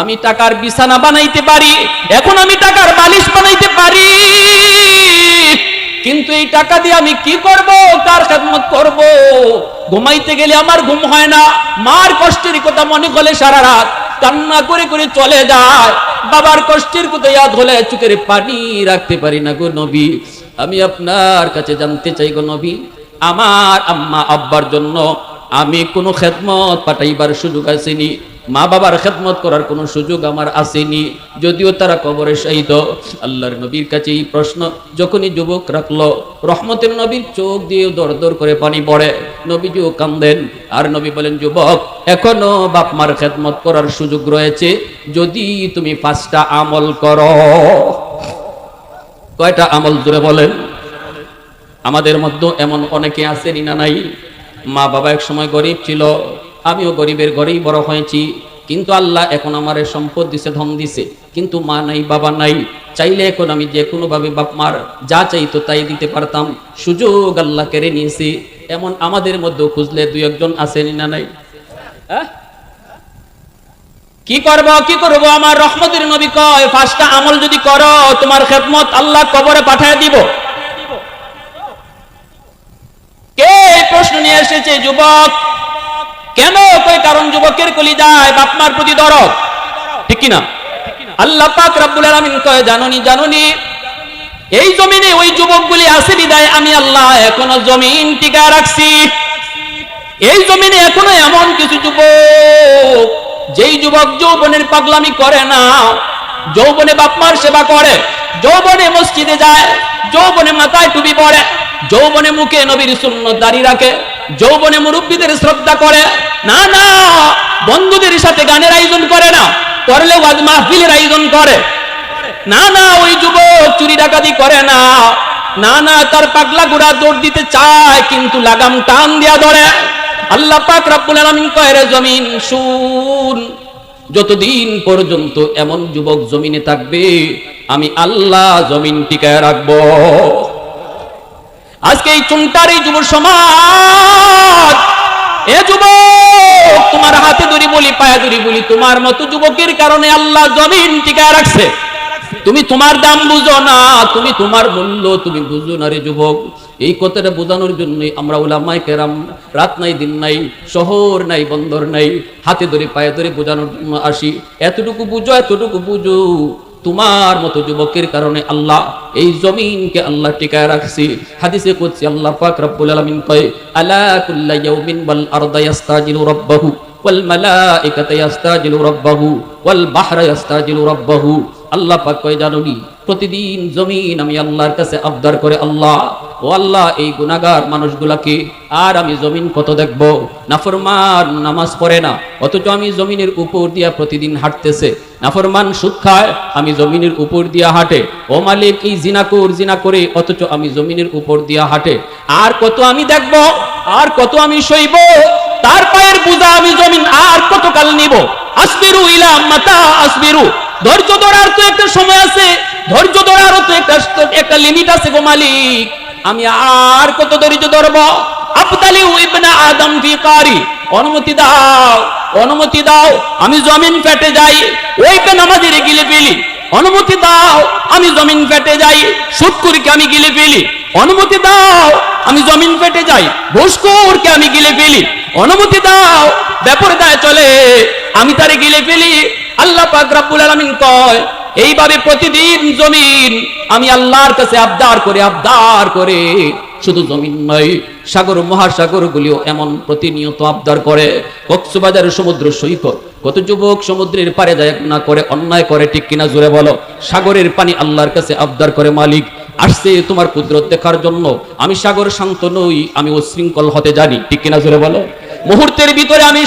আমি টাকার বিছানা বানাইতে পারি, এখন আমি টাকার বালিশ বানাইতে পারি, কিন্তু এই টাকা দিয়ে আমি কি করব? কার খেদমত করব? ঘুমাইতে গেলে আমার ঘুম হয় না, মার কষ্টের কথা মনে হলে সারা রাত কান্না করে করে চলে যায়, বাবার কষ্টের কথা ইয়াদ হলে চোখের পানি রাখতে পারি না গো নবী। আমি আপনার কাছে জানতে চাই গো নবী, আমার আম্মা আব্বার জন্য আমি কোনো খেদমত পাঠাইবার সুযোগ আসেনি, মা বাবার খেদমত করার কোনো সুযোগ আমার আসেনি, যদিও তারা কবরে শায়িত। আল্লাহর নবীর কাছে এই প্রশ্ন যখনই যুবক রাখলো, রহমতের নবীর চোখ দিয়ে দর দর করে পানি পড়ে, নবীজিও কান্দেন। আর নবী বলেন, যুবক এখনো বাপ মার খেদমত করার সুযোগ রয়েছে, যদি তুমি 5টা আমল করো। কয়টা আমল জুড়ে বলেন? আমাদের মধ্যে এমন অনেকে আছেন না নাই, মা বাবা এক সময় গরিব ছিল, আমিও গরিবের ঘরেই বড় হয়েছি, কিন্তু আল্লাহ এখন আমারে সম্পদ দিছে, ধন দিছে, কিন্তু মা নাই, বাবা নাই। চাইলে এখন আমি যে কোনো ভাবে বাপ মার যা চাইতো তাই দিতে পারতাম, সুযোগ আল্লাহ কেড়ে নিয়েছি। এমন আমাদের মধ্যে খুঁজলে দুই একজন আছেন না নাই? কি করব? আমার রহমতের নবী কয়, 5টা আমল যদি করো তোমার খেদমত আল্লাহ কবরে পাঠিয়ে দিব। কে প্রশ্ন নিয়ে এসেছে? যুবক। কেন? কয় কারণ যুবকের কলিজায় বাপ মার প্রতি দরদ, ঠিক কি না? আল্লাহ পাক রব্বুল আলামিন কয়, জাননি এই জমিনে ওই যুবকগুলি আছে বিদায় আমি আল্লাহ এখনো জমিন টিকা রাখছি। এই জমিনে এখনো এমন কিছু যুবক, যেই যুবক যৌবনের পাগলামি করে না, যৌবনে বাপ মার সেবা করে, যৌবনে মসজিদে যায়, যৌবনে মাথায় টুপি পরে, যৌবনে মুখে নবীর সুন্নাত দাড়ি রাখে, যৌবনে মুরব্বীদের শ্রদ্ধা করে। না, বন্ধুদের সাথে গানের আয়োজন করে না, করলে ওয়াজ মাহফিলের আয়োজন করে। না, ওই যুবক চুরি ডাকাতি করে না। না, তার পাগলা ঘোড়া দৌড় দিতে চায়, কিন্তু লাগাম টান দিয়া ধরে। আল্লাহ পাক রব্বুল আলামিন কয়, রে জমিন শুন, যতদিন পর্যন্ত এমন যুবক জমিনে থাকবে আমি আল্লাহ জমিন টিকায় রাখবো। আজকে এই চুনটার এই যুব সমাজ, এ যুবক তোমার হাতে ধরি বলি, পায়ে ধরি বলি, তোমার মতো যুবকের কারণে আল্লাহ জমিন টিকায় রাখছে। তুমি তোমার দাম বুঝো না, তুমি তোমার মূল্য তুমি বুঝো না রে যুবক। এই কথাটা বোঝানোর জন্যই আমরা উলামায়ে কেরাম রাত নাই দিন নাই, শহর নাই বন্দর নাই, হাতে ধরে পায়ে ধরে বোঝানোর জন্য আসি। এতটুকু বুঝো, তোমার মতো যুবকের কারণে আল্লাহ এই জমিনকে আল্লাহ টিকায় রাখছি। হাদিসে কুদসি আল্লাহ পাক রব্বুল আলামিন কয়, আলা কুল্লা ইয়াউমিন ওয়াল আরদা ইস্তাজিলু রাব্বাহু ওয়াল মালাইকাতু ইস্তাজিলু রাব্বাহু ওয়াল বাহরা ইস্তাজিলু রাব্বাহু। আল্লাহ পাক কয়, জানোনি প্রতিদিন জমিন আমি আল্লাহর কাছে আবদার করে, আল্লাহ ও আল্লাহ এই গুনাহগার মানুষগুলাকে আর আমি জমিন কত দেখব, নাফরমান নামাজ পড়ে না অথচ আমি জমিনের উপর দিয়া প্রতিদিন হাঁটতেছে, নাফরমান সুদ খায় আমি জমিনের উপর দিয়া হাঁটে, ও মালিক এই জিনা করে অথচ আমি জমিনের উপর দিয়া হাঁটে, আর কত আমি দেখব, আর কত আমি সইব, তার পায়ের বোঝা আমি জমিন আর কতকাল নিব। আসবিরু ইলা মাতা আসবিরু, ধৈর্য ধরার তো একটা সময় আছে, ধৈর্য ধরারও তো একটা লিমিট আছে গো মালিক, আমি আর কত ধৈর্য ধরব। আবতালি ইবনা আদম ফি কারি, অনুমতি দাও আমি জমিন ফেটে যাই, ওইটা নামাজের গিলে ফেলি, অনুমতি দাও আমি জমিন ফেটে যাই, সুদখোরকে আমি গিলে ফেলি, অনুমতি দাও আমি জমিন ফেটে যাই, ঘুষখোরকে আমি গিলে ফেলি, অনুমতি দাও বেপরদায় চলে আমি তারে গিলে ফেলি। আল্লাহ পাক রব্বুল আলামিন কয়, এইভাবে প্রতিদিন জমিন আমি আল্লাহর কাছে আবদার করে, শুধু জমিন নয় সাগর মহাসাগর গুলিও এমন প্রতিনিয়ত আবদার করে। কক্সবাজারের সমুদ্র সৈকত, কত যুবক সমুদ্রের পারে যায় না করে, অন্যায় করে, ঠিক কিনা জোরে বলো। সাগরের পানি আল্লাহর কাছে আবদার করে, মালিক আসছে তোমার কুদরত দেখার জন্য, আমি সাগর শান্ত নই, আমি উচ্ছৃঙ্খল হতে জানি, ঠিক কিনা জোরে বলো। মুহূর্তের ভিতরে আমি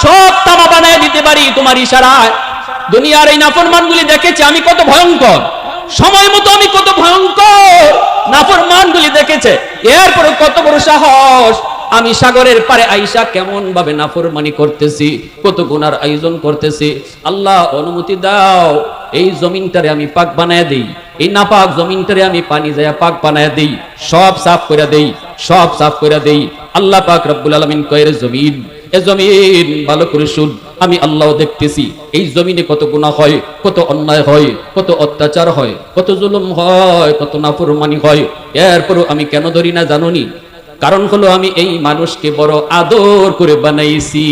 সব তামা বানায় দিতে পারি তোমার ইশারায়। দুনিয়ার এই নাফরমানগুলি দেখেছে আমি কত ভয়ঙ্কর, সময় মতো আমি কত ভয়ঙ্কর, নাফরমানগুলি দেখেছে, এরপরে কত বড় সাহস, আমি সাগরের পারে আইসা কেমন ভাবে নাফরমানি করতেছি, কত গুনার আয়োজন করতেছি। আল্লাহ অনুমতি দাও এই জমিনটারে আমি পাক বানায় দেই, এই নাপাক জমিনটারে আমি পানি যায় পাক বানায় দেই, সব সাফ করে দেই। আল্লাহ পাক রব্বুল আলামিন কয়, রে জমিন, এ জমিন ভালো করে শুন, আমি আল্লাহ দেখতেছি এই জমিনে কত গুনাহ হয়, কত অন্যায় হয়, কত অত্যাচার হয়, কত জুলুম হয়, কত নাফরমানি হয়, এরপরও আমি কেন ধরি না জানোনি? কারণ হলো আমি এই মানুষকে বড় আদর করে বানাইছি।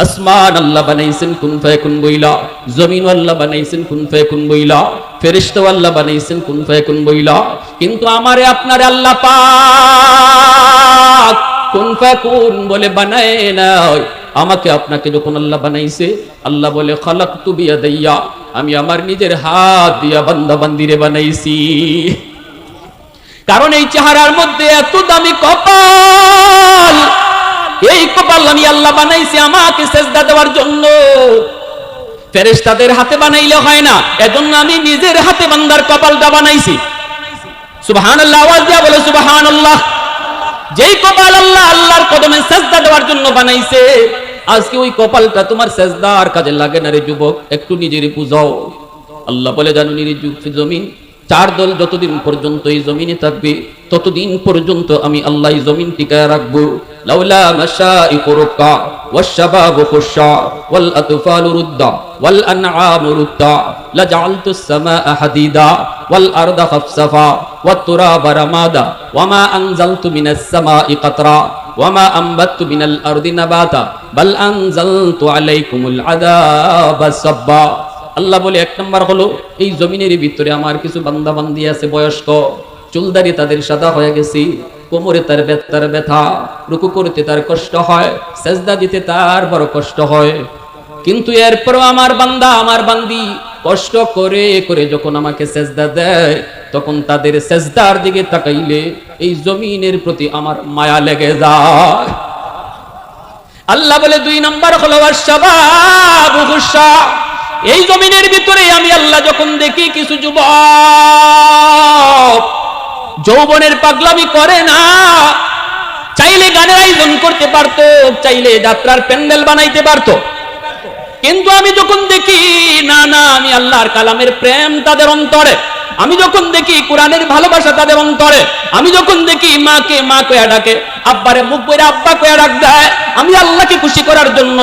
আসমান আল্লাহ বানাইছেন কুন ফায়াকুন বইলা, জমিন আল্লাহ বানাইছেন কুন ফায়াকুন বইলা, ফেরেশতা আল্লাহ বানাইছেন কুন ফায়াকুন বইলা, কিন্তু আমারে আপনারে আল্লাহ পাক কুন ফায়াকুন বলে বানায় নাই। আমাকে আপনাকে যখন আল্লাহ বানাইছে, আল্লাহ বলে খালাকতু বিয়াদাইয়া, আমি আমার নিজের হাত দিয়া বান্দা বান্দিরে বানাইছি। কারণ এই চেহারার মধ্যে এত দামি কপাল, এই কপাল আমি আল্লাহ বানাইছি আমাকে সেজদা দেওয়ার জন্য। ফেরেশতাদের হাতে বানাইলে হয় না, এজন্য আমি নিজের হাতে বান্দার কপালটা বানাইছি। সুবহানাল্লাহ, আওয়াজ দিয়া বলে সুবহানাল্লাহ। যেই কপাল আল্লাহর কদমে সেজদা দেওয়ার জন্য বানাইছে, আজকে ওই কপালটা তোমার সেজদার কাজে লাগে না রে যুবক, একটু নিজের বুঝাও। আল্লাহ বলে জানো রে জমিন, চার দল যতদিন পর্যন্ত এই জমিনে থাকবে ততদিন পর্যন্ত আমি আল্লাহ এই জমিন টিকায় রাখবো। লাউলা মাশাইকু রুক্কা ওয়াশ-শাবাবু খুশশা ওয়াল আতফালু রুদ্দা ওয়াল আনআমু রুদ্দা লাজআলতুস সামাআ হাদিদা ওয়াল আরদা খাফসাফা ওয়াত তুরাবা রামাদা ওয়ামা আনজালতু মিনাস সামাই কাতরা ওয়ামা আনবাতু মিনাল আরদি নাবাতা বাল আনজালতু আলাইকুমুল আযাবা সাব্বা। আল্লাহ বলে এক নম্বর হলো এই জমিনের ভিতরে আমার কিছু বান্দা বান্দি আছে বয়স্ক, চুলদারি তাদের সাদা হয়ে গেছে, কোমরে তার ব্যথা, রুকু করতে তার কষ্ট হয়, সেজদা দিতে তার বড় কষ্ট হয়। কিন্তু এরপরও আমার বান্দা আমার বান্দি কষ্ট করে করে যখন আমাকে সেজদা দেয় তখন তাদের সেজদার দিকে তাকাইলে এই জমিনের প্রতি আমার মায়া লেগে যায়। আল্লাহ বলে দুই নম্বর হলো ওয়াশ-শাবাবু খুশশা। এই জমিনের ভিতরে আমি আল্লাহ যখন দেখি কিছু যুবক যৌবনের পাগলামি করে না, চাইলে গানের আয়োজন করতে পারতো, চাইলে যাত্রার প্যান্ডেল বানাইতে পারতো, কিন্তু আমি যখন দেখি না না আমি আল্লাহর কালামের প্রেম তাদের অন্তরে, আমি যখন দেখি কোরআনের ভালোবাসা তাদের অন্তরে, আমি যখন দেখি মাকে মা কয়া ডাকে, আব্বারে মুখ বইরে আব্বা কয়া ডাক দেয় আমি আল্লাহকে খুশি করার জন্য,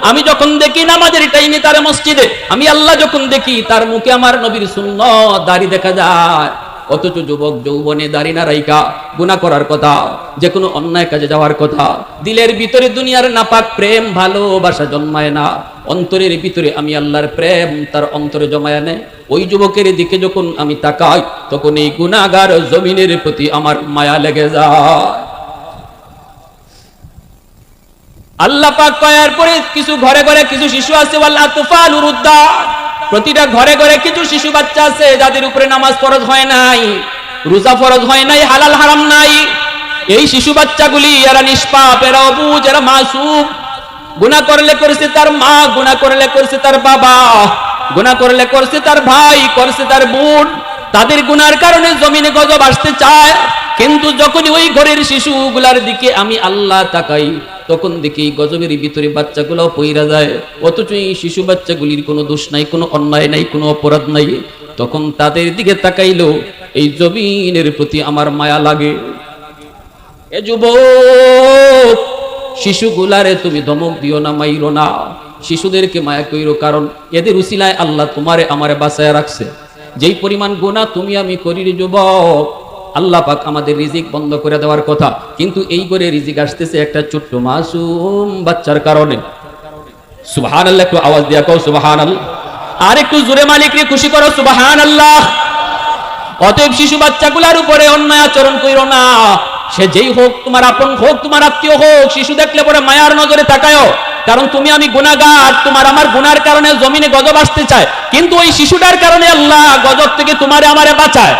আমি যখন দেখি নামাজের টাইমে তার মসজিদে, আমি আল্লাহ যখন দেখি তার মুখে আমার নবীর সুন্নাত দাড়ি দেখা যায়, অথচ যুবক যৌবনে দাড়ি না রাইকা গুনাহ করার কথা, যে কোনো অন্যায় কাজে যাওয়ার কথা, দিলের ভিতরে দুনিয়ার নাপাক প্রেম ভালোবাসা জন্মায় না, অন্তরের ভিতরে আমি আল্লাহর প্রেম তার অন্তরে জমায় নেয়। ওই যুবকের দিকে যখন আমি তাকাই তখন এই গুনাহগার জমিনের প্রতি আমার মায়া লেগে যায়। আল্লাহ পাক কয়ার পরে কিছু ঘরে ঘরে কিছু শিশু আছে, ওয়াল আতফালু রুদ্দা, প্রতিটা ঘরে ঘরে কিছু শিশু বাচ্চা আছে যাদের উপরে নামাজ ফরজ হয় নাই, রোজা ফরজ হয় নাই, হালাল হারাম নাই। এই শিশু বাচ্চাগুলি এরা নিষ্পাপ, এরা অবুঝ, এরা মাসুম। গুনাহ করলে করছে তার মা, গুনাহ করলে করছে তার বাবা, গুনাহ করলে করছে তার ভাই, করছে তার বোন, তাদের গুনার কারণে জমিনে গজব আসতে চায়। কিন্তু যখনই ওই ঘরের শিশুগুলার দিকে আমি আল্লাহ তাকাই তখন দেখি গজবের ভিতরে বাচ্চাগুলো পইরা যায়, অথচ এই শিশু বাচ্চাগুলির কোনো দোষ নাই, কোনো অন্যায় নাই, কোনো অপরাধ নাই। তখন তাদের দিকে তাকাইলো এই জমিনের প্রতি আমার মায়া লাগে। এ যুবক, শিশুগুলারে তুমি ধমক দিও না, মাইরো না, শিশুদেরকে মায়া কইরো, কারণ এদের উসিলায় আল্লাহ তোমারে আমারে বাঁচায় রাখছে। যেই পরিমাণ গুনাহ তুমি আমি করি রে যুবক, আল্লাহ পাক আমাদের রিজিক বন্ধ করে দেওয়ার কথা, কিন্তু এই করে রিজিক আসতেছে একটা ছোট্ট মাসুম বাচ্চার কারণে। সুবহানাল্লাহ, একটু আওয়াজ দিয়া কও সুবহানাল্লাহ, আর একটু জোরে মালিককে খুশি করো সুবহানাল্লাহ। অতএব শিশু বাচ্চাগুলোর উপরে অন্যায় আচরণ কইরো না, সে যেই হোক, তোমার আপন হোক, তোমার আত্মীয় হোক, শিশু দেখলে পরে মায়ার নজরে তাকায়ও, কারণ তুমি আমি গুনাহগার, তোমার আমার গুনার কারণে জমিনে গজব আসতে চায়, কিন্তু ওই শিশুটার কারণে আল্লাহ গজব থেকে তোমারে আমারে বাঁচায়।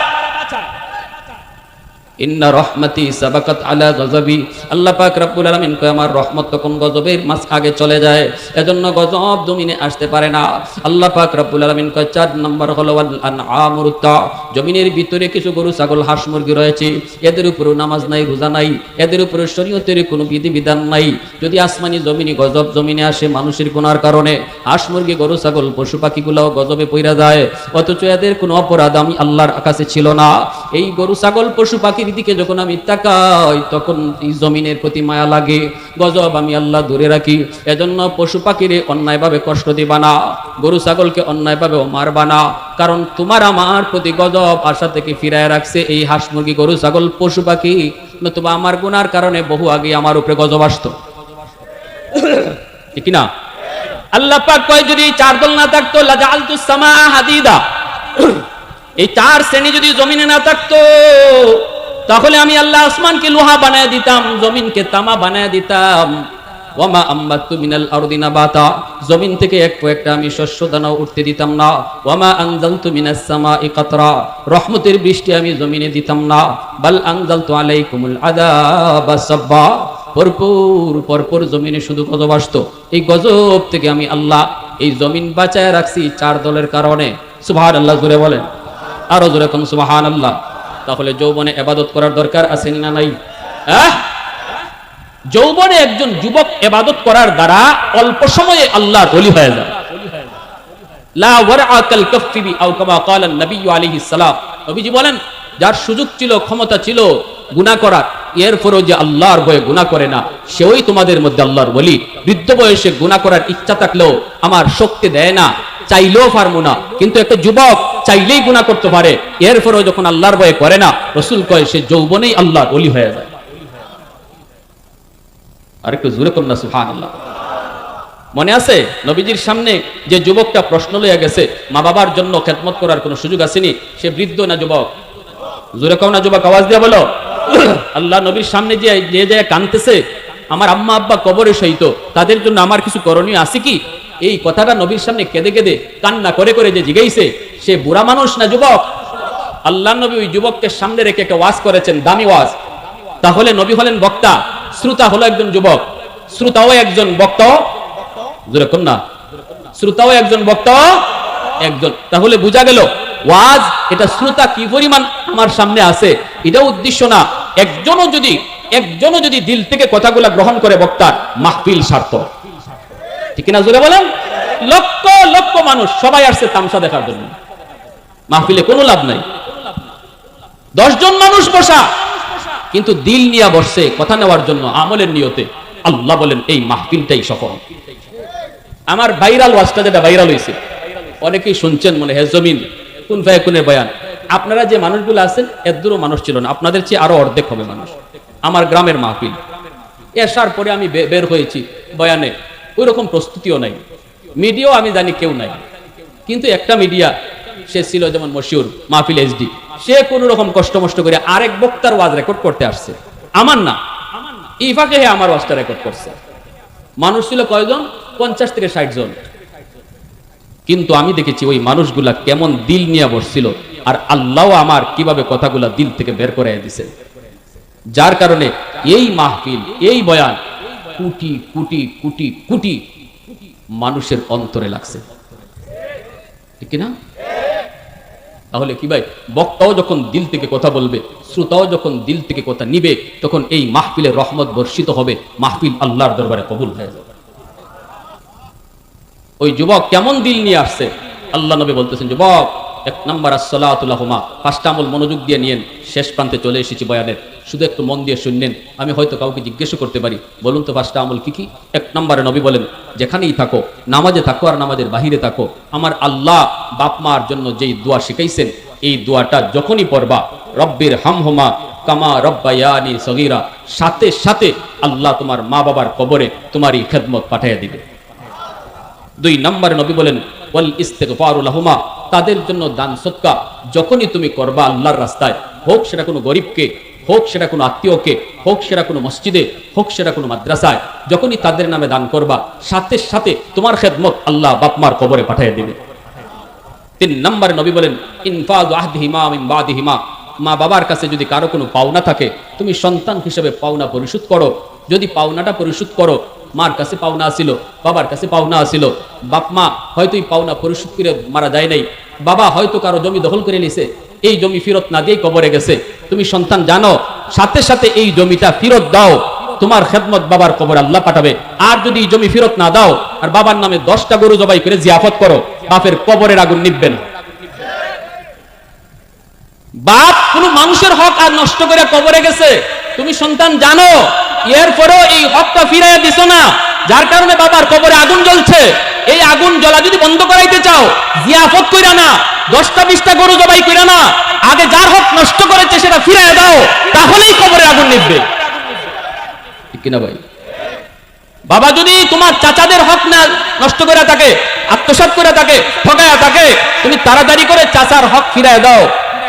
ইন্না রহমতি সাবাকাত আলা গজবি, আল্লাহ পাক রব্বুল আলামিন কয় আমার রহমত তখন গজবের মাঝ আগে চলে যায়, এজন্য গজব জমিনে আসতে পারে না। আল্লাহ পাক রব্বুল আলামিন কয় 4 নম্বর হলো ওয়াল আনআমু রুদ্দা, জমিনের ভিতরে কিছু গরু ছাগল হাঁস মুরগি রয়েছে, এদের উপরও নামাজ নাই, রোজা নাই, এদের উপরে শরীয়তের কোনো বিধি বিধান নাই। যদি আসমানি জমিনে গজব জমিনে আসে মানুষের গুনার কারণে, হাঁস মুরগি গরু ছাগল পশু পাখিগুলোও গজবে পইরা যায়, অথচ এদের কোনো অপরাধ আমি আল্লাহর কাছে ছিল না। এই গরু ছাগল পশু পাখির দিকে যখন আমি তাকাই তখন এই জমিনের প্রতি মায়া লাগে, গজব আমি আল্লাহ দূরে রাখি। এজন্য পশু পাখিরে অন্যায়ভাবে কষ্ট দিবা না, গরু ছাগলকে অন্যায়ভাবে মারবা না, কারণ তোমার আমার প্রতি গজব আশা থেকে ফিরায় রাখছে এই হাঁস মুরগি গরু ছাগল পশু পাখি, নতুবা আমার গুনার কারণে বহু আগে আমার উপরে গজব আসতো, ঠিক না? আল্লাহ পাক কয় যদি 4 দল না থাকতো লাজালতুস সামাআ হাদিদা, এই 4 শ্রেণী যদি জমিনে না থাকতো তাহলে আমি আল্লাহ আসমানকে লোহা বানায় দিতাম, জমিনকে তামা বানায় দিতাম। ওয়ামা আম্বাতু মিনাল আরদি নাবাতা, জমিন থেকে একটা আমি শস্য দানা উঠতে দিতাম না। ওয়ামা আনজালতু মিনাস সামাই কাতরা, রহমতের বৃষ্টি আমি জমিনে দিতাম না। বাল আনজালতু আলাইকুমুল আযাবা সাব্বা, পরপর জমিনে শুধু গজব আসতো। এই গজব থেকে আমি আল্লাহ এই জমিন বাঁচায় রাখছি 4 দলের কারণে। সুবহানাল্লাহ, জোরে বলেন, আরো জোরে কোন সুবহানাল্লাহ। তাহলে যৌবনে ইবাদত করার দরকার আছে না নাই? যৌবনে একজন যুবক ইবাদত করার দ্বারা অল্প সময়ে আল্লাহর ওলি হয়ে যায়। লা ওয়ারআ কাল কাফফি আও কামা ক্বালা নবী আলাইহিস সালাম, নবীজি বলেন যার সুযোগ ছিল, ক্ষমতা ছিল গুনাহ করার, এরপরও যে আল্লাহর ভয়ে গুনাহ করে না, সেই তোমাদের মধ্যে আল্লাহর ওলি। বৃদ্ধ বয়সে গুনাহ করার ইচ্ছা থাকলেও আমার শক্তি দেয় না, চাইলেও পারবো না, কিন্তু একটা যুবক চাইলেই গুনাহ করতে পারে, এরপরও যখন আল্লাহর ভয়ে করে না, রাসূল কয় সে যৌবনেই আল্লাহর ওলি হয়ে যায়। আরেকটু জোরে করুন না সুবহানাল্লাহ। মনে আছে নবীজির সামনে যে যুবকটা প্রশ্ন লইয়া গেছে, মা বাবার জন্য খেদমত করার কোনো সুযোগ আসেনি, সে বৃদ্ধ না যুবক? জোরে কও না যুবক, আওয়াজ দিয়ে বলো। আল্লাহ নবীর সামনে যে যে কাঁদতেছে, আমার আম্মা আব্বা কবরে সহিত, তাদের জন্য আমার কিছু করণীয় আছে কি? এই কথাটা নবীর সামনে কেঁদে কেঁদে কান্না করে করে যে জিগাইছে, সে বুড়া মানুষ না যুবক? আল্লাহ নবী ওই যুবককে সামনে রেখে একটা ওয়াজ করেছেন, দামি ওয়াজ। তাহলে নবী হলেন বক্তা, শ্রোতা হলো একজন যুবক, শ্রোতাও একজন বক্তা, জোরে কোন না, শ্রোতাও একজন বক্তা একজন। তাহলে বোঝা গেল ওয়াজ এটা শ্রোতা কি পরিমাণ আমার সামনে আছে, এটা উদ্দেশ্য না। একজনও যদি দিল থেকে কথাগুলা গ্রহণ করে বক্তার, মাহফিল সার্থক। ঠিক না জোরে বলেন? লক্ষ লক্ষ মানুষ সবাই আসছে তামসা দেখার জন্য, মাহফিলে কোনো লাভ নাই। 10 জন মানুষ বসা, কিন্তু দিল নিয়ে বসছে কথা নেওয়ার জন্য, আমলের নিয়তে। আল্লাহ বলেন এই মাহফিলটাই সফল। আমার ভাইরাল ওয়াজটা যেটা ভাইরাল হয়েছে, অনেকেই শুনছেন মনে হয়, জমিন কোন ফায়াকুনের বয়ান। আপনারা যে মানুষগুলো আছেন এর দূরও মানুষ ছিল না, আপনাদের চেয়ে আরো অর্ধেক হবে মানুষ। আমার গ্রামের মাহফিল, এসার পরে আমি বের হয়েছি বয়ানে, ওই রকম প্রস্তুতিও নাই, মিডিয়াও আমি জানি কেউ নাই। কিন্তু একটা মিডিয়া সে ছিল যেমন মশিউর মাহফিল এইচডি, সে কোন রকম কষ্ট মষ্ট করে আরেক বক্তার ওয়াজ রেকর্ড করতে আসছে, আমার না, এই ফাঁকে আমার ওয়াজটা রেকর্ড করছে। মানুষ ছিল কয়জন? 50 থেকে 60 জন। কিন্তু আমি দেখেছি ওই মানুষগুলা কেমন দিল নিয়ে বসছিল, আর আল্লাহ আমার কিভাবে কথাগুলা দিল থেকে বের করে দিছে। যার কারণে এই মাহফিল, এই বয়ান কোটি কোটি কোটি কোটি মানুষের অন্তরে লাগছে, ঠিক না? তাহলে কি ভাই, বক্তাও যখন দিল থেকে কথা বলবে, শ্রোতাও যখন দিল থেকে কথা নিবে, তখন এই মাহফিলের রহমত বর্ষিত হবে, মাহফিল আল্লাহর দরবারে কবুল হয়ে যাবে। ওই যুবক কেমন দিল নিয়ে আসছে, আল্লাহ নবী বলতেছেন, যুবক 1 নাম্বার আসসালাতু লাহুমা, 5টা আমল মনোযোগ দিয়ে নিয়েন। শেষ প্রান্তে চলে এসেছি বয়ানের, শুধু একটু মন দিয়ে শুনলেন। আমি হয়তো কাউকে জিজ্ঞেস করতে পারি, বলুন তো 5টা আমল কি কি? 1 নম্বরে নবী বলেন, যেখানেই থাকো, নামাজে থাকো আর নামাজের বাহিরে থাকো, আমার আল্লাহ বাপ মার জন্য যেই দোয়া শিখাইছেন, এই দোয়াটা যখনই পড়বা, রব্বির হামহুমা কামা রব্বায়ানি সগীরা, সাথে সাথে আল্লাহ তোমার মা বাবার কবরে তোমারই খেদমত পাঠিয়ে দিবে। 2 নম্বরে নবী বলেন, ওয়াল ইস্তিগফারু লাহুমা, তাদের জন্য দান সদকা যখনই তুমি করবা আল্লাহর রাস্তায়, হোক সেটা কোনো গরিবকে, হোক সেটা কোনো আত্মীয়কে, হোক সেটা কোনো মসজিদে, হোক সেটা কোনো মাদ্রাসায়, যখনই তাদের নামে দান করবা, সাথে সাথে তোমার খেদমত আল্লাহ বাপমার কবরে পাঠিয়ে দিবে। 3 নম্বরে নবী বলেন, ইনফাযু আহদিহিমা মিন বাদিহিমা, মা বাবার কাছে যদি কারো কোনো পাওনা থাকে, তুমি সন্তান হিসেবে পাওনা পরিশোধ করো। যদি পাওনাটা পরিশোধ করো, মার কাছে পাওনা আসিল, বাবার কাছে পাওনা আসিল, বাপ মা হয়তো এই পাওনা পরিশোধ করে মারা যায় নাই, বাবা হয়তো কারো জমি দখল করে নিছে, এই জমি ফেরত না দিয়ে কবরে গেছে, তুমি সন্তান জানো, সাথে সাথে এই জমিটা ফেরত দাও, তোমার খেদমত বাবার কবরে আল্লাহ পাঠাবে। আর যদি এই জমি ফেরত না দাও, আর বাবার নামে 10টা গরু জবাই করে জিয়াফত করো, বাপের কবরের আগুন নিভবে না। বাপ কোন মানুষের হক আর নষ্ট করে কবরে গেছে, তুমি সন্তান জানো, এরপরেও এই হকটা ফিরাইয়া দিছো না, যার কারণে বাবার কবরে আগুন জ্বলছে। এই আগুন জ্বলা যদি বন্ধ করাইতে চাও, জিয়াফত কইরা না, 10টা 20টা গরু জবাই কইরা না, আগে যার হক নষ্ট করেছে সেটা ফিরাইয়া দাও, তাহলেই কবরে আগুন নিভবে, ঠিক কিনা ভাই? বাবা যদি তোমার চাচাদের হক না নষ্ট করে থাকে, আত্মসাৎ করে থাকে, ঠকায়া থাকে, তুমি তাড়াতাড়ি করে চাচার হক ফিরাইয়া দাও,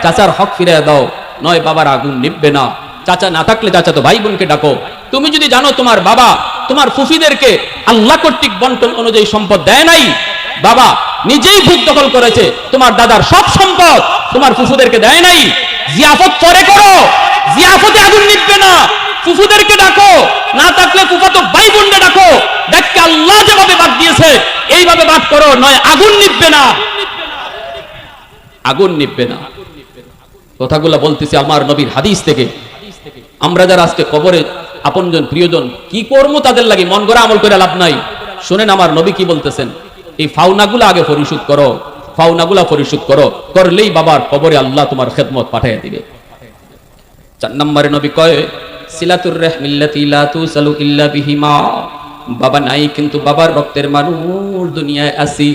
চাচার হক ফিরাইয়া দাও, নয় বাবার আগুন নিভবে না। চাচা না থাকলে চাচা তো ভাই বোনকে ডাকো। তুমি যদি জানো তোমার বাবা তোমার ফুফিদেরকে আল্লাহ কর্তৃক বন্টন অনুযায়ী সম্পদ দেয় নাই, বাবা নিজেই ভূত দখল করেছে, তোমার দাদার সব সম্পদ তোমার ফুফুদেরকে দেয় নাই, জিয়াফত পরে করো, জিয়াফতে আগুন নিভবে না। ফুফুদেরকে ডাকো, না থাকলে ফুফাতো ভাই বোনকে ডাকো, দেখকে আল্লাহ যেভাবে বাদ দিয়েছে এইভাবে বাদ করো, নয় আগুন নিভবে না, আগুন নিভবে না। কথাগুলো বলতেছি আমার নবীর হাদিস থেকে। আমরা যারা আজকে কবরে আপনজন প্রিয়জন কি করবো তাদের লাগে মন গড়া আমল করে লাভ নাই। শুনেন আমার নবী কি বলতেছেন, এই ফাওনাগুলো আগে পরিশোধ করো, ফাওনাগুলা পরিশোধ করো, করলেই বাবার কবরে আল্লাহ তোমার খেদমত পাঠিয়ে দিবে। 4 নম্বরে নবী কয় সিলাতুর রাহমিল্লাতি লা তুসালু ইল্লা বিহিমা। বাবা নাই কিন্তু বাবার রক্তের মানুষ দুনিয়ায় আসি,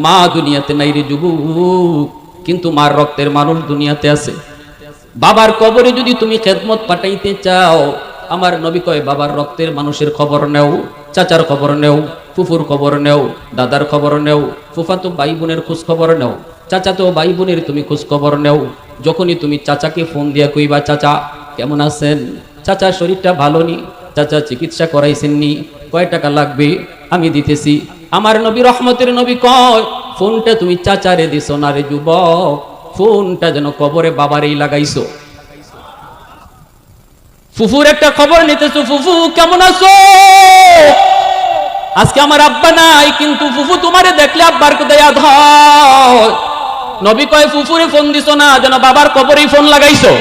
মা দুনিয়াতে নাই রে যুবক, কিন্তু মার রক্তের মানুষ দুনিয়াতে আছে। বাবার কবরে যদি তুমি খেদমত পাঠাইতে চাও, আমার নবী কয় বাবার রক্তের মানুষের খবর নেও, চাচার খবর নেও, ফুফুর খবর নেও, দাদার খবর নেও, ফুফাতো ভাই বোনের খোঁজ খবর নেও, চাচাতো ভাই বোনের তুমি খোঁজ খবর নেও। যখনই তুমি চাচাকে ফোন দিয়া কইবা চাচা কেমন আছেন, চাচা শরীরটা ভালো নি, চাচা চিকিৎসা করাইছেননি, কয় টাকা লাগবে আমি দিতেছি। আমার নবী রহমতের নবী কয় ফোনটা তুমি চাচারে দিছো না রে যুবক, ফোনটা যেন কবরে বাবারেই লাগাইছো। ফুফুর একটা খবর নিতেছো, ফুফু কেমন আছো, আজকে আমার আব্বা নাই কিন্তু ফুফু তোমারে দেখলে আব্বার কোথায় ইয়াদ হয়। নবী কয় ফুফুরে ফোন দিছো না যেন বাবার কবরেই ফোন লাগাইছো।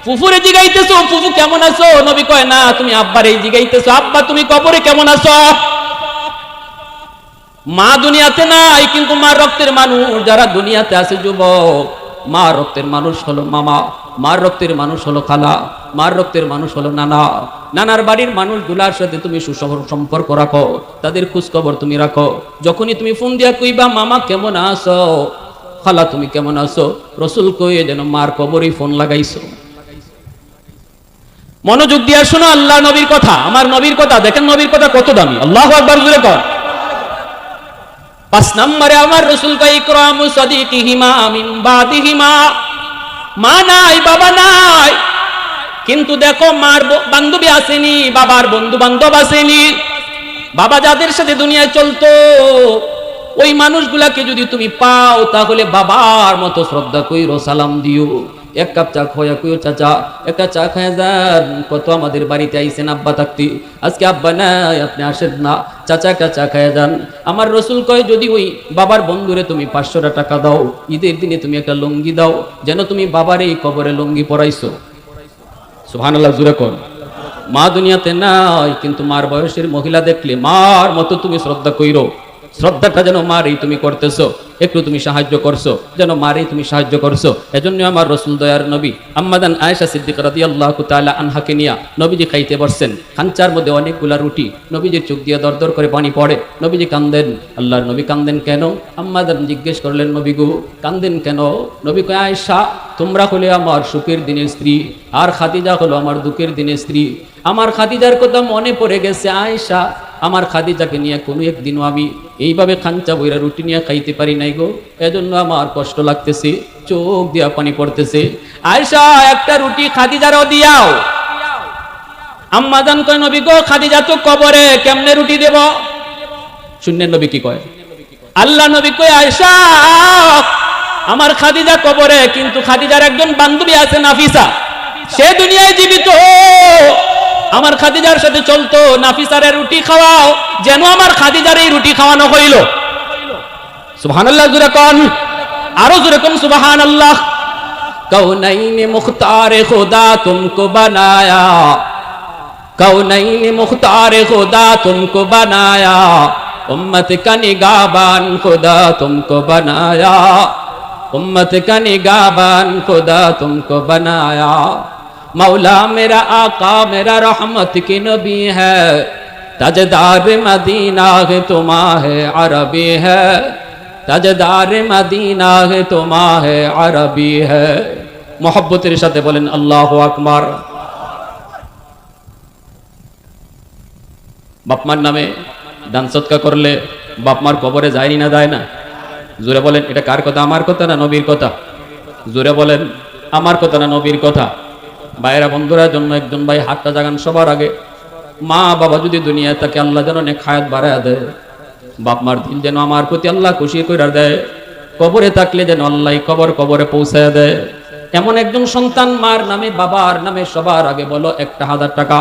ফুফুরে জিগাইতেছো ফুফু কেমন আছো, নবী কয় না তুমি আব্বারে জিগাইতেছো আব্বা তুমি কবরে কেমন আছো। মা দুনিয়াতে নাই কিন্তু মার রক্তের মানুষ যারা দুনিয়াতে আছে যুবক, মা রক্তের মানুষ হলো মামা, মার রক্তের মানুষ হলো খালা, মার রক্তের মানুষ হলো নানা, নানার বাড়ির মানুষগুলার সাথে তুমি সুসম্পর্ক রাখো, তাদের খোঁজ খবর তুমি রাখো। যখনই তুমি ফোন দিয়া কইবা মামা কেমন আছো, খালা তুমি কেমন আছো, রসুল কয়ে যেন মার কবরেই ফোন লাগাইছো। মনোযোগ দিয়া শোনো আল্লাহ নবীর কথা, আমার নবীর কথা দেখেন, নবীর কথা কত দামি, আল্লাহু আকবার জোরে কর। 5 নম্বরে আমার রসুল কয় ইকরামু সাদিকিহিমা মিন বাদিহিমা। মা নাই বাবা নাই কিন্তু দেখো মার বান্ধবী আসেনি, বাবার বন্ধু বান্ধব আসেনি। বাবা যাদের সাথে দুনিয়ায় চলতো ওই মানুষগুলাকে যদি তুমি পাও তাহলে বাবার মতো শ্রদ্ধা কইরো, সালাম দিও। 1 কাপ চা খোয়া কইও চাচা একটা চা খায় যান, কত আমাদের বাড়িতে আইছেন আব্বা থাকতে, আজকে আব্বা নাই আপনি আসেন না, চাচা একটা চা খায় যান। আমার রসুল কয় যদি ওই বাবার বন্ধুরে তুমি 500 টাকা দাও, ঈদের দিনে তুমি একটা লুঙ্গি দাও, যেন তুমি বাবার এই কবরে লুঙ্গি পরাইছো। সুবহানাল্লাহ জোরে কর। মা দুনিয়াতে নাই কিন্তু মার বয়সের মহিলা দেখলে মার মতো তুমি শ্রদ্ধা কইরো, শ্রদ্ধাটা যেন মারেই তুমি করতেছো, একটু তুমি সাহায্য করছো যেন মারেই তুমি সাহায্য করছো। এজন্য আমার রসুল দয়ার নবী আম্মাদান আয়েশা সিদ্দিকা রাদিয়াল্লাহু তাআলা আনহাকে নিয়া নবীজি খাইতে বসছেন, খাঞ্চার মধ্যে অনেকগুলা রুটি, নবীজির চোখ দিয়ে দরদর করে পানি পড়ে, নবীজি কান্দেন। আল্লাহর নবী কান্দেন কেন? আম্মাদান জিজ্ঞেস করলেন নবী গো কান্দেন কেন? নবী কয় আয়েশা তোমরা হলে আমার সুখের দিনের স্ত্রী, আর খাদিজা হলো আমার দুঃখের দিনের স্ত্রী। আমার খাদিজার কথা মনে পড়ে গেছে আয়েশা, আমার খাদিজাকে নিয়ে কোনো একদিনও আমি এইভাবে খাঞ্চা বইরা রুটি নিয়ে খাইতে পারি নাই গো, এজন্য আমার কষ্ট লাগতেছে, চোখ দিয়া পানি পড়তেছে। আয়েশা একটা রুটি খাদিজারও দিয়াও। আম্মাজান কয় নবী গো খাদিজা তো কবরে, কেমনে রুটি দেব? শুনলেন নবী কি কয়? আল্লাহ নবী কয় আয়েশা আমার খাদিজা কবরে, কিন্তু খাদিজার একজন বান্ধবী আছে নাফিসা, সে দুনিয়ায় জীবিত, আমার খাদিজার সাথে চলতো, নাফিসারে রুটি খাওয়াও যেন আমার খাদিজার এই রুটি খাওয়ানো হইল। সুবহানাল্লাহ জোরে কোন, আরো জোরে কোন সুবহানাল্লাহ। কৌনাইনে মুখতারে খোদা তুমকো বানায়া, কৌনাইনে মুখতারে খোদা তুমকো বানায়া, উম্মত কা নিগাহবান খোদা তুমকো বানায়া, उम्मत का निगाहबान खुदा तुमको बनाया। मौला मेरा आका मेरा रहमत की नबी है, ताजदार मदीना है तुम्हारे अरबी है, ताजदार मदीना है तुम्हारे अरबी है। मोहब्बतेर साथे बोलेन अल्लाहु আকবার। বাপমার নামে দান সদকা করলে বাপমার কবরে যায়নি না যায় না? জোরে বলেন এটা কার কথা? আমার কথা না নবীর কথা? জোরে বলেন আমার কথা না নবীর কথা? ভাইরা বন্ধুরা জন্য একজন ভাই হাতটা জাগান সবার আগে। মা বাবা যদি দুনিয়ায় থাকে আল্লাহ যেন নেক হায়াত বাড়ায়া দেয়, বাপ মার দিল যেন আমার প্রতি আল্লাহ খুশি কইরা দেয়, কবরে থাকলে যেন আল্লাহ কবরে পৌঁছায় দেয়। এমন একজন সন্তান মার নামে বাবার নামে সবার আগে বলো 1000 টাকা।